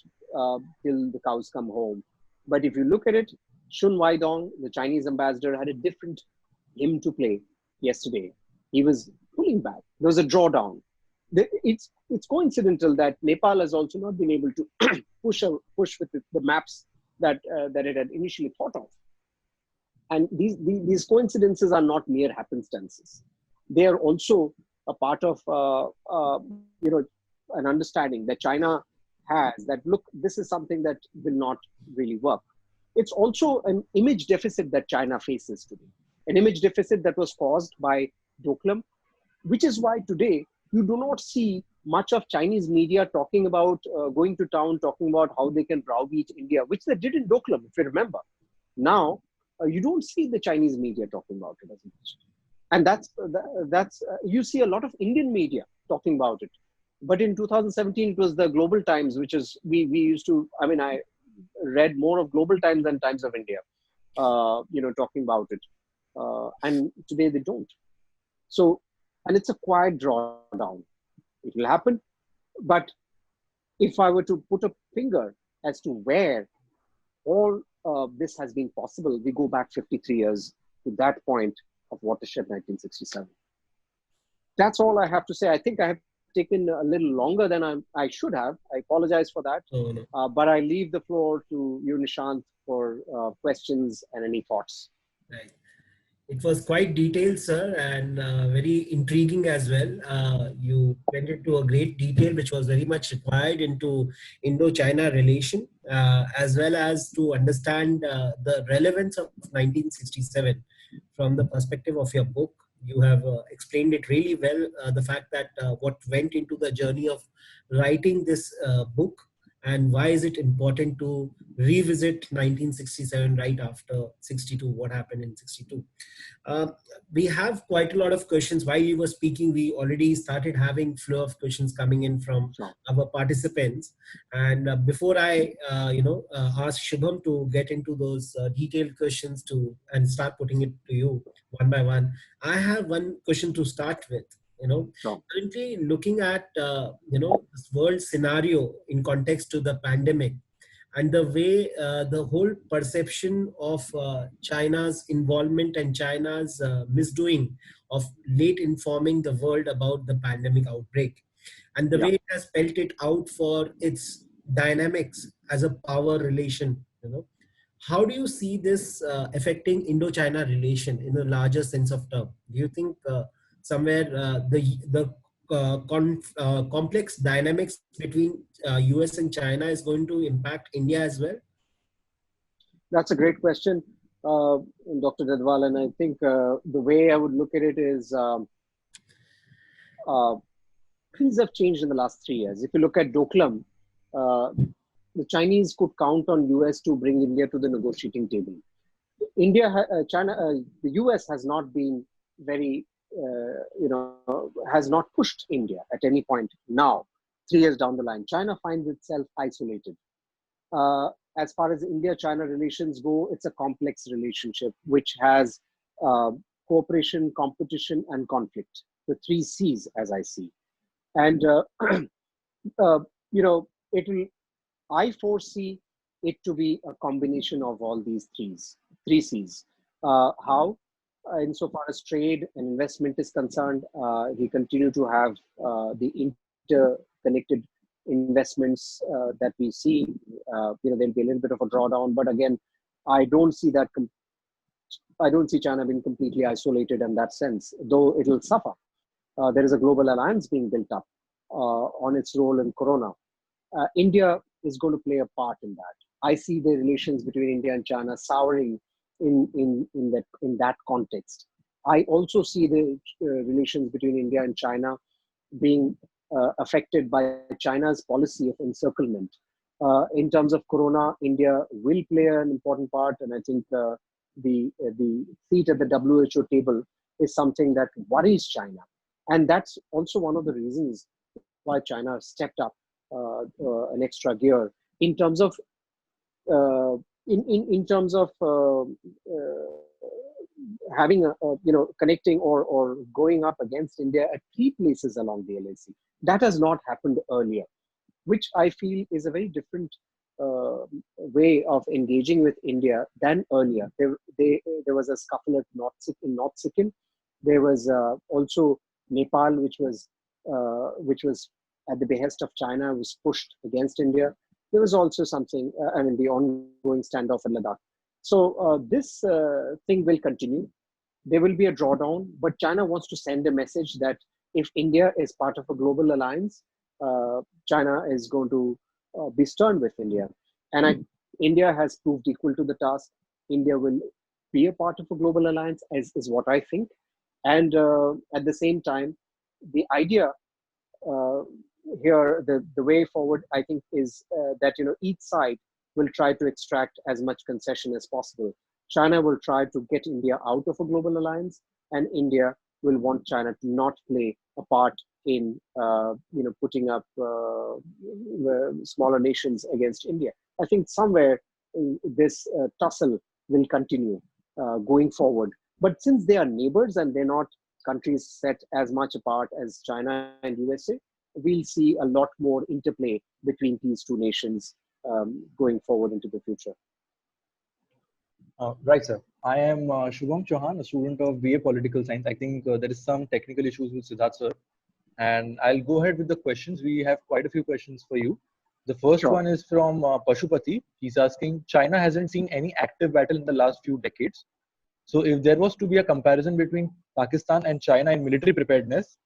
till the cows come home, but if you look at it, Shun Weidong, the Chinese ambassador, had a different hymn to play yesterday. He was pulling back. There was a drawdown. It's coincidental that Nepal has also not been able to push with the maps that it had initially thought of. And these coincidences are not mere happenstances. They are also a part of an understanding that China has, that look, this is something that will not really work. It's also an image deficit that China faces today, an image deficit that was caused by Doklam, which is why today you do not see much of Chinese media talking about going to town, talking about how they can browbeat India, which they did in Doklam, if you remember. Now, you don't see the Chinese media talking about it as much. And that's you see a lot of Indian media talking about it. But in 2017, it was the Global Times, which is, we used to, I read more of Global Times than Times of India, talking about it. And today they don't. So, and it's a quiet drawdown. It will happen. But if I were to put a finger as to where all this has been possible, we go back 53 years to that point of Watershed 1967. That's all I have to say. I think I have taken a little longer than I should have. I apologize for that. Oh, no. But I leave the floor to you, Nishant, for questions and any thoughts. Right. It was quite detailed, sir, and very intriguing as well. You went into a great detail, which was very much required into Indo-China relation, as well as to understand the relevance of 1967 from the perspective of your book. You have explained it really well, the fact that what went into the journey of writing this book, and why is it important to revisit 1967 right after 62, what happened in 62. We have quite a lot of questions. While you were speaking, we already started having flow of questions coming in from our participants. And before I ask Shubham to get into those detailed questions and start putting it to you one by one, I have one question to start with. Currently looking at this world scenario in context to the pandemic, and the way the whole perception of China's involvement and China's misdoing of late informing the world about the pandemic outbreak, and the way it has spelled it out for its dynamics as a power relation. How do you see this affecting Indo-China relation in a larger sense of term? Do you think somewhere the complex dynamics between US and China is going to impact India as well? That's a great question, Dr. Dadwal. And I think the way I would look at it is things have changed in the last 3 years. If you look at Doklam, the Chinese could count on US to bring India to the negotiating table. The US has not been very, has not pushed India at any point. Now, 3 years down the line, China finds itself isolated. as far as India-China relations go, it's a complex relationship which has uh, cooperation, competition, and conflict. The three C's, as I see. And uh, you know, it will. I foresee it to be a combination of all these three C's. How? Insofar as trade and investment is concerned, we continue to have the interconnected investments that we see. There'll be a little bit of a drawdown, but again, I don't see that. I don't see China being completely isolated in that sense, though it'll suffer. There is a global alliance being built up on its role in Corona. India is going to play a part in that. I see the relations between India and China souring in that context. I also see the relations between India and China being affected by China's policy of encirclement. In terms of Corona, India will play an important part, and I think the seat at the WHO table is something that worries China, and that's also one of the reasons why China stepped up an extra gear in terms of uh, in terms of having connecting or going up against India at key places along the LAC. That has not happened earlier, which I feel is a very different way of engaging with India than earlier. There was a scuffle at in North Sikkim. There was also Nepal, which was at the behest of China, was pushed against India. There was also something, the ongoing standoff in Ladakh. So this thing will continue. There will be a drawdown, but China wants to send a message that if India is part of a global alliance, China is going to be stern with India. And India has proved equal to the task. India will be a part of a global alliance, is what I think. And at the same time, the idea uh, here, the way forward, I think, is that each side will try to extract as much concession as possible. China will try to get India out of a global alliance, and India will want China to not play a part in putting up smaller nations against India. I think somewhere this tussle will continue going forward. But since they are neighbors and they're not countries set as much apart as China and USA, we'll see a lot more interplay between these two nations going forward into the future. Right, sir. I am Shubham Chauhan, a student of BA Political Science. I think there is some technical issues with Siddharth, sir. And I'll go ahead with the questions. We have quite a few questions for you. The first Sure. one is from Pashupati. He's asking, China hasn't seen any active battle in the last few decades. So if there was to be a comparison between Pakistan and China in military preparedness,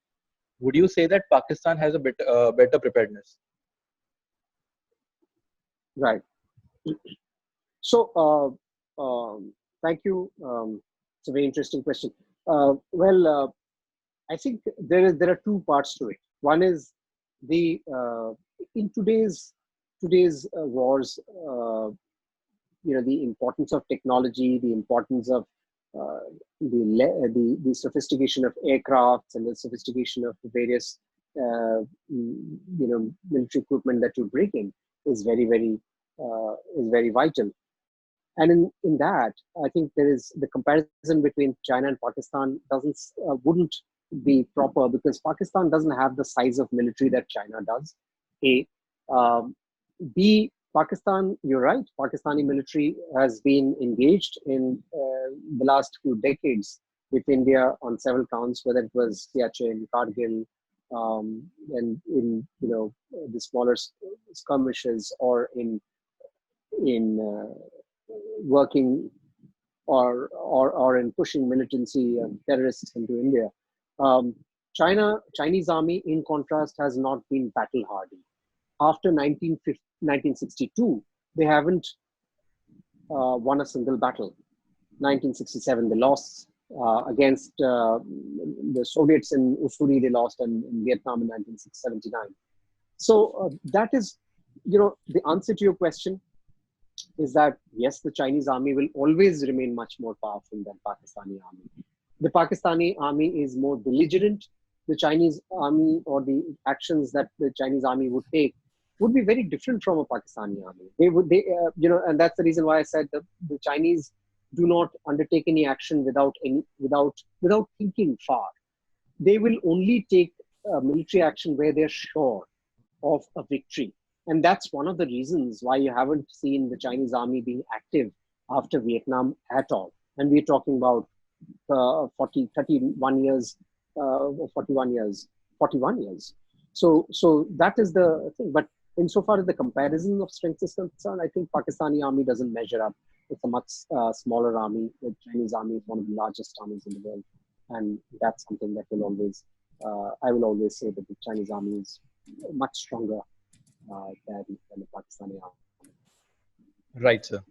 would you say that Pakistan has a better preparedness? Right. So, thank you. It's a very interesting question. I think there are two parts to it. One is the in today's wars, the importance of technology, the importance of the sophistication of aircrafts and the sophistication of the various military equipment that you bring in is very vital. And in that, I think there is the comparison between China and Pakistan wouldn't be proper, because Pakistan doesn't have the size of military that China does. A, B, Pakistan, you're right, Pakistani military has been engaged in the last few decades with India on several counts, whether it was Siachen, Kargil, and in the smaller skirmishes, or in working or in pushing militancy and terrorists into India. Chinese army, in contrast, has not been battle hardy. After 1962, they haven't won a single battle. 1967, they lost against the Soviets in Usuri, they lost, and in Vietnam in 1979. So that is, the answer to your question is that yes, the Chinese army will always remain much more powerful than Pakistani army. The Pakistani army is more belligerent. The Chinese army, or the actions that the Chinese army would take, would be very different from a Pakistani army. And that's the reason why I said the Chinese do not undertake any action without thinking far. They will only take military action where they're sure of a victory. And that's one of the reasons why you haven't seen the Chinese army being active after Vietnam at all. And we're talking about 31 years, 41 years, 41 years. So that is the thing. But insofar as the comparison of strength is concerned, I think Pakistani army doesn't measure up. It's a much smaller army. The Chinese army is one of the largest armies in the world. And that's something that will always, I will always say that the Chinese army is much stronger than the Pakistani army. Right, sir.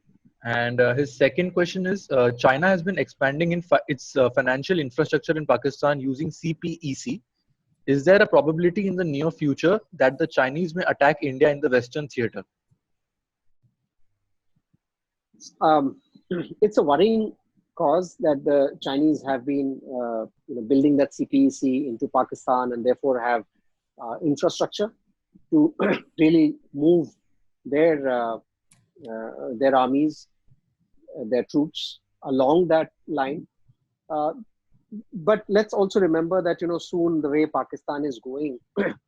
And his second question is, China has been expanding in its financial infrastructure in Pakistan using CPEC. Is there a probability in the near future that the Chinese may attack India in the Western theater? It's a worrying cause that the Chinese have been building that CPEC into Pakistan and therefore have infrastructure to really move their armies, their troops along that line. But let's also remember that soon the way Pakistan is going,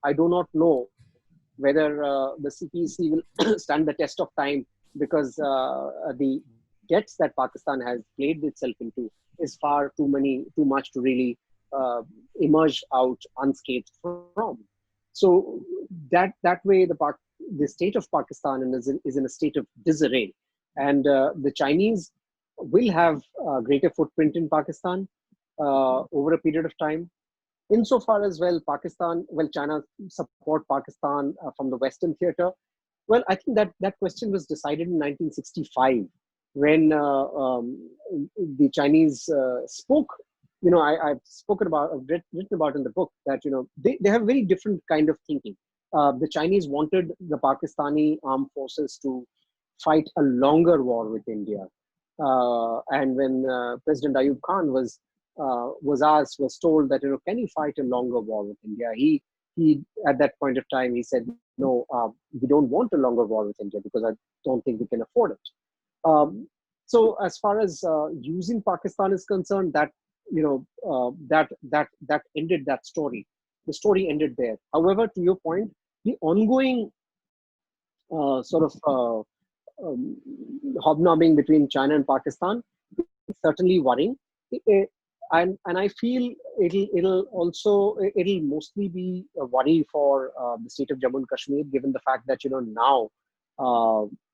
I do not know whether the CPEC will stand the test of time, because the debts that Pakistan has played itself into is far too much to really emerge out unscathed from. So that way the state of Pakistan is in a state of disarray, and the Chinese will have a greater footprint in Pakistan over a period of time. Insofar as China support Pakistan from the Western theater. Well, I think that question was decided in 1965 when the Chinese spoke. I've written about in the book that they have very different kind of thinking. The Chinese wanted the Pakistani armed forces to fight a longer war with India, and when President Ayub Khan was told that can you fight a longer war with India, he at that point of time he said no, we don't want a longer war with India because I don't think we can afford it. So as far as using Pakistan is concerned, that that ended that story. The story ended there. However, to your point, the ongoing hobnobbing between China and Pakistan is certainly worrying. And I feel it'll mostly be a worry for the state of Jammu and Kashmir, given the fact that now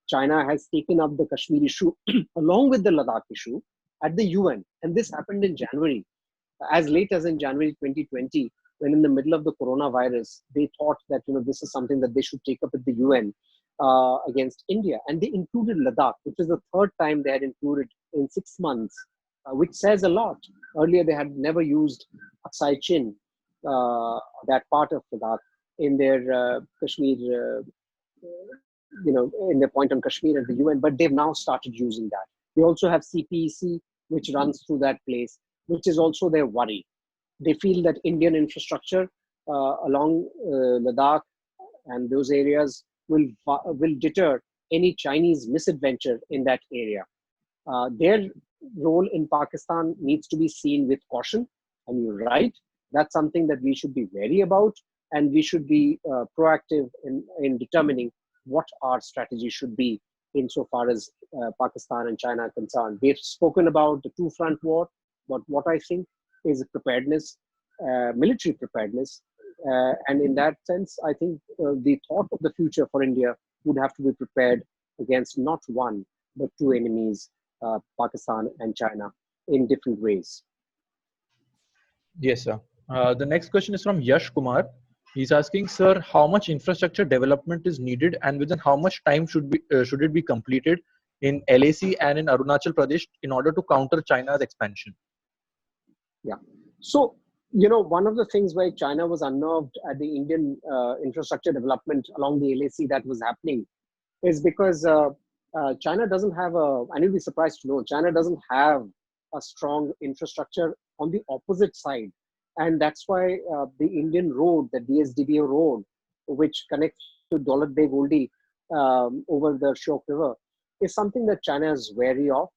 China has taken up the Kashmir issue along with the Ladakh issue at the UN, and this happened in January, as late as in January 2020, when in the middle of the coronavirus they thought that this is something that they should take up at the UN against India, and they included Ladakh, which is the third time they had included in 6 months. Which says a lot. Earlier, they had never used Aksai Chin, that part of Ladakh, in their Kashmir, in their point on Kashmir at the UN, but they've now started using that. They also have CPEC, which runs through that place, which is also their worry. They feel that Indian infrastructure along Ladakh and those areas will deter any Chinese misadventure in that area. Their role in Pakistan needs to be seen with caution, and you're right, that's something that we should be wary about, and we should be proactive in determining what our strategy should be insofar as Pakistan and China are concerned. We've spoken about the two-front war, but what I think is preparedness, military preparedness, and in that sense, I think the thought of the future for India would have to be prepared against not one, but two enemies, Pakistan and China, in different ways. Yes, sir. The next question is from Yash Kumar. He's asking, sir, how much infrastructure development is needed and within how much time should it be completed in LAC and in Arunachal Pradesh in order to counter China's expansion? Yeah. So, one of the things where China was unnerved at the Indian infrastructure development along the LAC that was happening is because China doesn't have and you'll be surprised to know, China doesn't have a strong infrastructure on the opposite side. And that's why the Indian road, the DSDBO road, which connects to Daulat Beg Oldi over the Shyok River is something that China is wary of.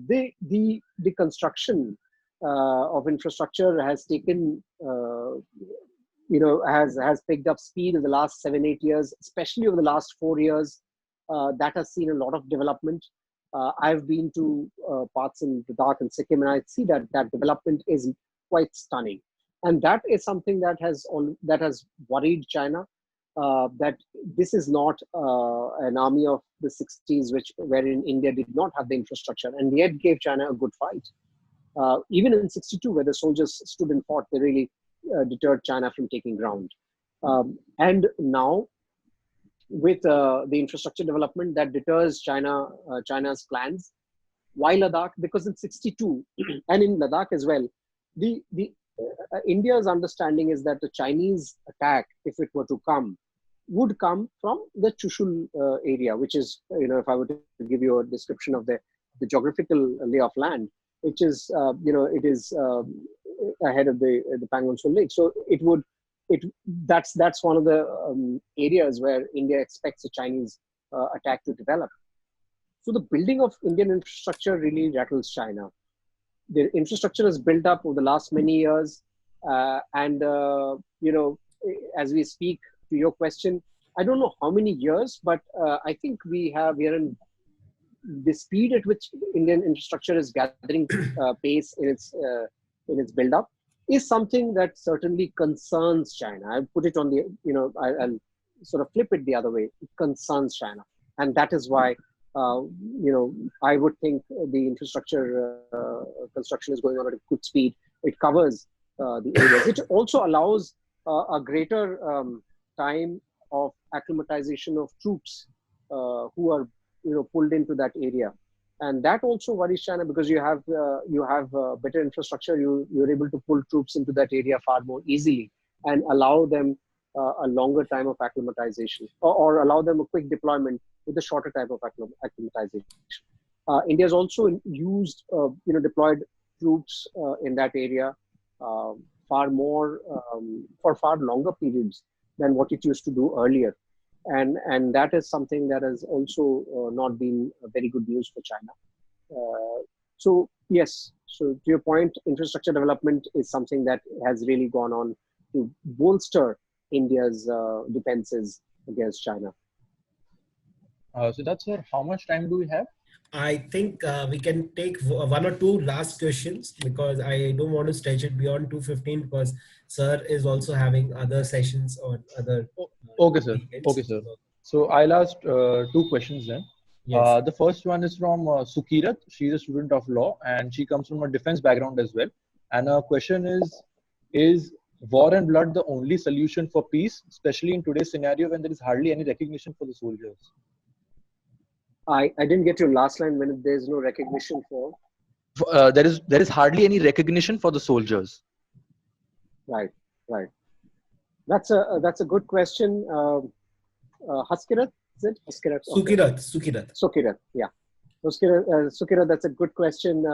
The construction of infrastructure has taken, has picked up speed in the last 7-8 years, especially over the last 4 years. That has seen a lot of development. I've been to parts in Ladakh and Sikkim, and I see that development is quite stunning. And that is something that has worried China. That this is not an army of the 60s, wherein India did not have the infrastructure, and yet gave China a good fight. Even in 62, where the soldiers stood and fought, they really deterred China from taking ground. And now, with the infrastructure development, that deters China's plans. Why Ladakh? Because in 62 and in Ladakh as well, the India's understanding is that the Chinese attack, if it were to come, would come from the Chushul area, which is, if I were to give you a description of the geographical lay of land, which is, it is ahead of the Pangong Lake. So that's one of the areas where India expects a Chinese attack to develop. So the building of Indian infrastructure really rattles China. The infrastructure is built up over the last many years, and as we speak, to your question, I don't know how many years, but I think we are in the speed at which Indian infrastructure is gathering pace in its build-up is something that certainly concerns China. I put it on the, I'll sort of flip it the other way. It concerns China, and that is why I would think the infrastructure construction is going on at a good speed. It covers the areas. It also allows a greater time of acclimatization of troops who are pulled into that area, and that also worries China, because you have better infrastructure. You're able to pull troops into that area far more easily and allow them a longer time of acclimatization, or allow them a quick deployment with a shorter time of acclimatization. India has also used deployed troops in that area far more for far longer periods than what it used to do earlier, and that is something that has also not been a very good news for China. So yes, so to your point, infrastructure development is something that has really gone on to bolster India's defenses against China. Siddharth sir, how much time do we have? I think we can take one or two last questions, because I don't want to stretch it beyond 2:15, because sir is also having other sessions on other. Okay, sir. Weekends. Okay, sir. So I'll ask 2 questions then. Yes. The first one is from Sukirat. She's a student of law and she comes from a defense background as well. And her question is war and blood the only solution for peace, especially in today's scenario when there is hardly any recognition for the soldiers? I didn't get your last line. When there's no recognition for? There is hardly any recognition for the soldiers. Right. That's a good question. Haskirat, is it? Haskirat. Okay. Sukirat, yeah. Sukirat, that's a good question.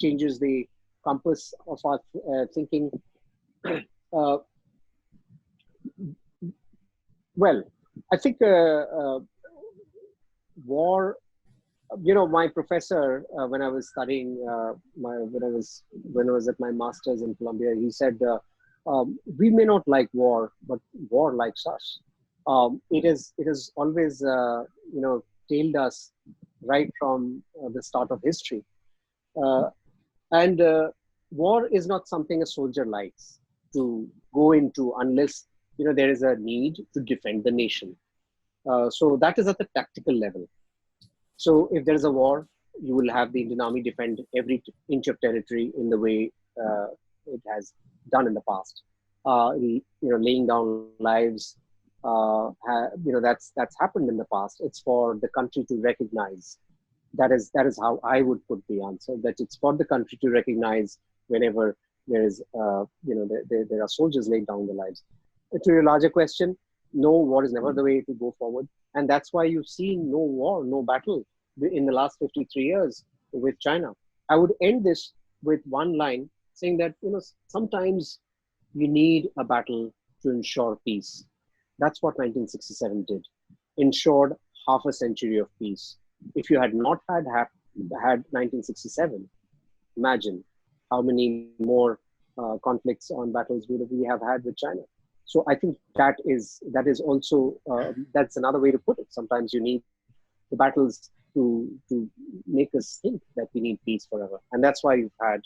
Changes the compass of our thinking. Well, I think war. My professor, when I was studying, when I was at my master's in Columbia, he said, "We may not like war, but war likes us." It has always, tailed us right from the start of history, and war is not something a soldier likes to go into unless there is a need to defend the nation. So that is at the tactical level. So if there is a war, you will have the Indian Army defend every inch of territory in the way it has done in the past. Laying down lives. That's happened in the past. It's for the country to recognize. That is how I would put the answer. That it's for the country to recognize whenever there is there are soldiers laying down their lives. To your larger question, no, war is never the way to go forward. And that's why you've seen no war, no battle in the last 53 years with China. I would end this with one line saying that, sometimes you need a battle to ensure peace. That's what 1967 did. Ensured half a century of peace. If you had not had 1967, imagine how many more conflicts on battles would we have had with China. So I think that is also that's another way to put it. Sometimes you need the battles to make us think that we need peace forever, and that's why you've had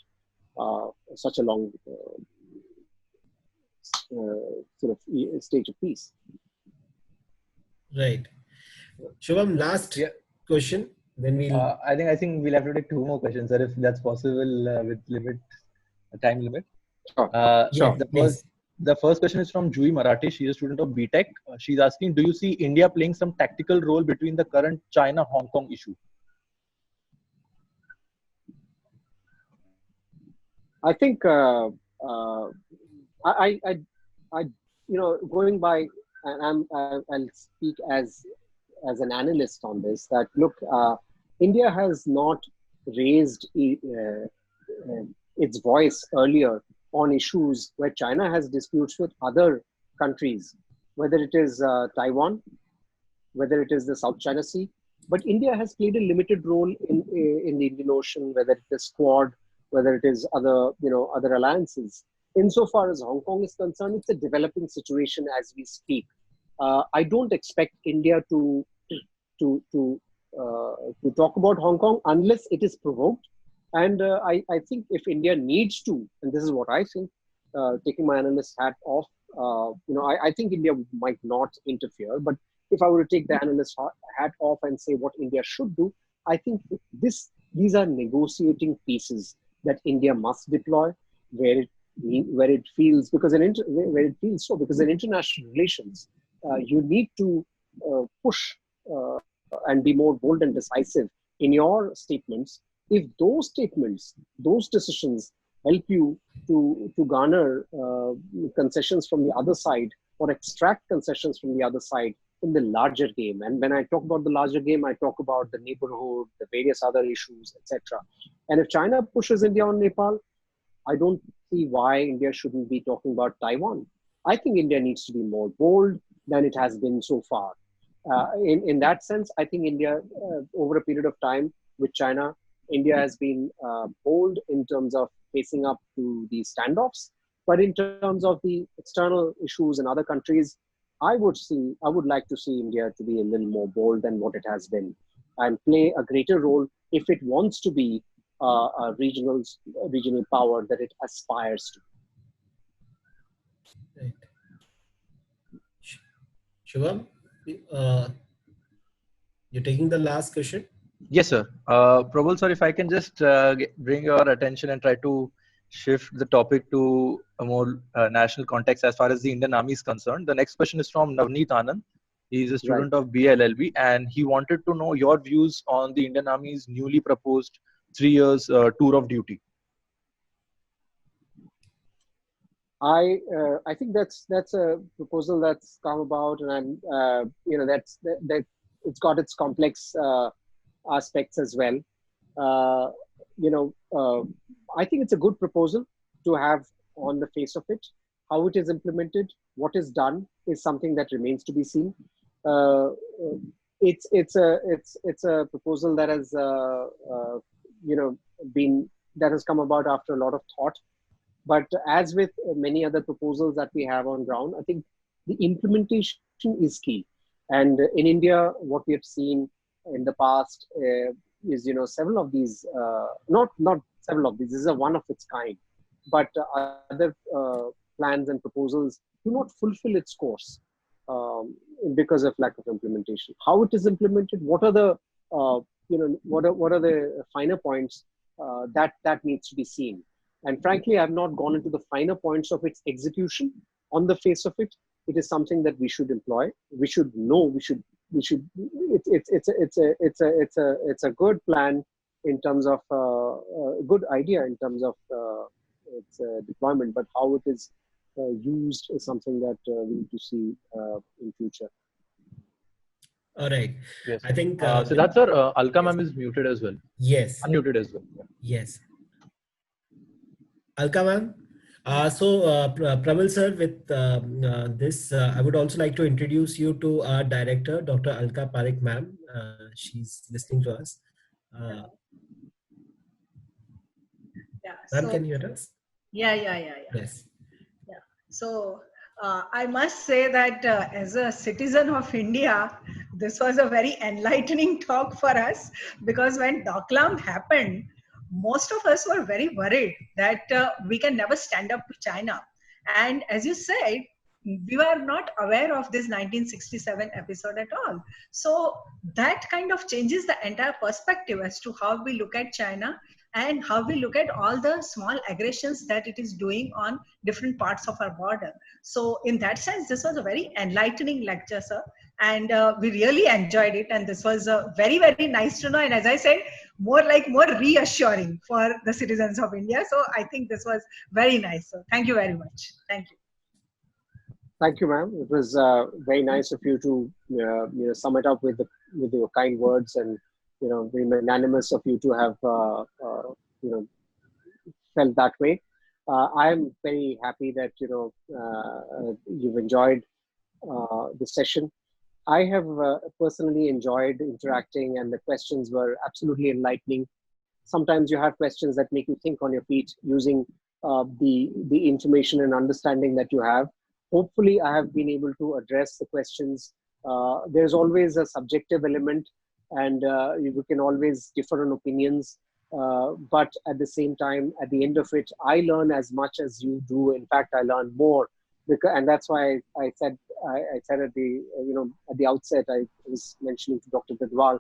such a long sort of stage of peace. Right. Shubham, last Yeah. question. Then we'll. I think we'll have to take two more questions, sir, if that's possible with time limit. Sure. Yeah, The please. first question is from Jui Marathi. She's a student of BTech. She's asking, do you see India playing some tactical role between the current China-Hong Kong issue? I think I going by, and I'll speak as an analyst on this. That look, India has not raised its voice earlier on issues where China has disputes with other countries, whether it is Taiwan, whether it is the South China Sea. But India has played a limited role in the Indian Ocean, whether it is Quad, whether it is other alliances. Insofar as Hong Kong is concerned, it's a developing situation as we speak. I don't expect India to talk about Hong Kong unless it is provoked. And I think if India needs to, and this is what I think, taking my analyst hat off, I think India might not interfere. But if I were to take the analyst hat off and say what India should do, I think these are negotiating pieces that India must deploy where it feels, because where it feels so, because in international relations, you need to push and be more bold and decisive in your statements. If those statements, those decisions help you to garner concessions from the other side or extract concessions from the other side in the larger game. And when I talk about the larger game, I talk about the neighborhood, the various other issues, etc. And if China pushes India on Nepal, I don't see why India shouldn't be talking about Taiwan. I think India needs to be more bold than it has been so far. In that sense, I think India, over a period of time with China, India has been bold in terms of facing up to the standoffs. But in terms of the external issues in other countries, I would like to see India to be a little more bold than what it has been and play a greater role if it wants to be a regional power that it aspires to. Right. Shubham, you're taking the last question? Yes, sir. Probal, sir, if I can just bring your attention and try to shift the topic to a more national context as far as the Indian Army is concerned. The next question is from Navneet Anand. He is a student of BLLB, and he wanted to know your views on the Indian Army's newly proposed 3 years tour of duty. I think that's a proposal that's come about, and that it's got its complex aspects as well. I think it's a good proposal to have on the face of it. How it is implemented, what is done, is something that remains to be seen. It's a proposal that has that has come about after a lot of thought. But as with many other proposals that we have on ground, I think the implementation is key. And in India, what we have seen in the past is, several of these, not several of these, this is a one of its kind, but other plans and proposals do not fulfill its course because of lack of implementation. How it is implemented, what are the, what are the finer points that needs to be seen. And frankly, I've not gone into the finer points of its execution. On the face of it, it is something that we should employ. We should know. It's a good plan in terms of a good idea in terms of its deployment. But how it is used is something that we need to see in future. All right. Yes. I think so that's our Alka ma'am is muted as well. Yes. Unmuted as well. Yes. Alka ma'am, Probal sir, with this, I would also like to introduce you to our director, Dr. Alka Parekh ma'am. She's listening to us. Yeah. Yeah. Ma'am, So can you hear us? yeah. Yes. Yeah. So I must say that as a citizen of India, this was a very enlightening talk for us, because when Doklam happened, most of us were very worried that we can never stand up to China. And as you said, we were not aware of this 1967 episode at all. So that kind of changes the entire perspective as to how we look at China and how we look at all the small aggressions that it is doing on different parts of our border. So in that sense, this was a very enlightening lecture, sir. And we really enjoyed it. And this was very, very nice to know. And as I said, more reassuring for the citizens of India. So I think this was very nice, sir. Thank you very much. Thank you. Thank you, ma'am. It was very nice of you to sum it up with your kind words, and very magnanimous of you to have felt that way. I'm very happy that you've enjoyed the session. I have personally enjoyed interacting, and the questions were absolutely enlightening. Sometimes you have questions that make you think on your feet using the information and understanding that you have. Hopefully, I have been able to address the questions. There's always a subjective element, and you can always differ on opinions. But at the same time, at the end of it, I learn as much as you do. In fact, I learn more, and that's why I said at the outset, I was mentioning to Dr. Dadwal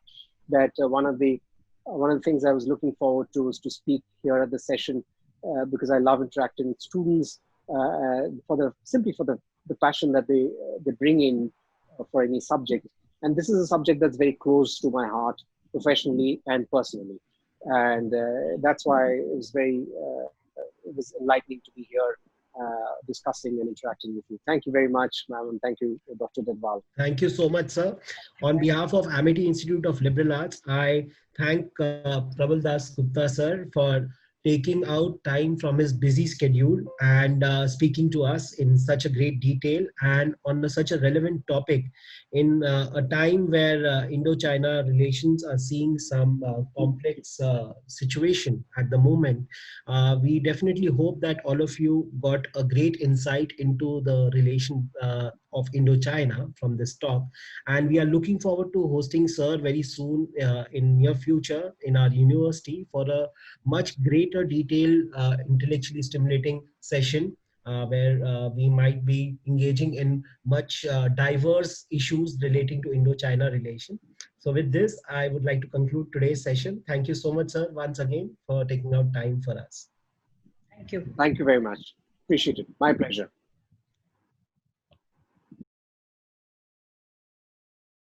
that one of the things I was looking forward to was to speak here at the session, because I love interacting with students for the passion that they bring in for any subject. And this is a subject that's very close to my heart, professionally and personally. And that's why it was enlightening to be here discussing and interacting with you. Thank you very much, ma'am, and thank you, Dr. Dadwal. Thank you so much, sir. On behalf of Amity Institute of Liberal Arts, I thank Probal Dasgupta, sir, for taking out time from his busy schedule and speaking to us in such a great detail and on such a relevant topic in a time where Indo-China relations are seeing some complex situation at the moment. We definitely hope that all of you got a great insight into the relation of Indo-China from this talk, and we are looking forward to hosting sir very soon in near future in our university for a much greater detail, intellectually stimulating session where we might be engaging in much diverse issues relating to Indo-China relation. So with this, I would like to conclude today's session. Thank you so much, sir, once again for taking out time for us. Thank you. Thank you very much. Appreciate it. My pleasure.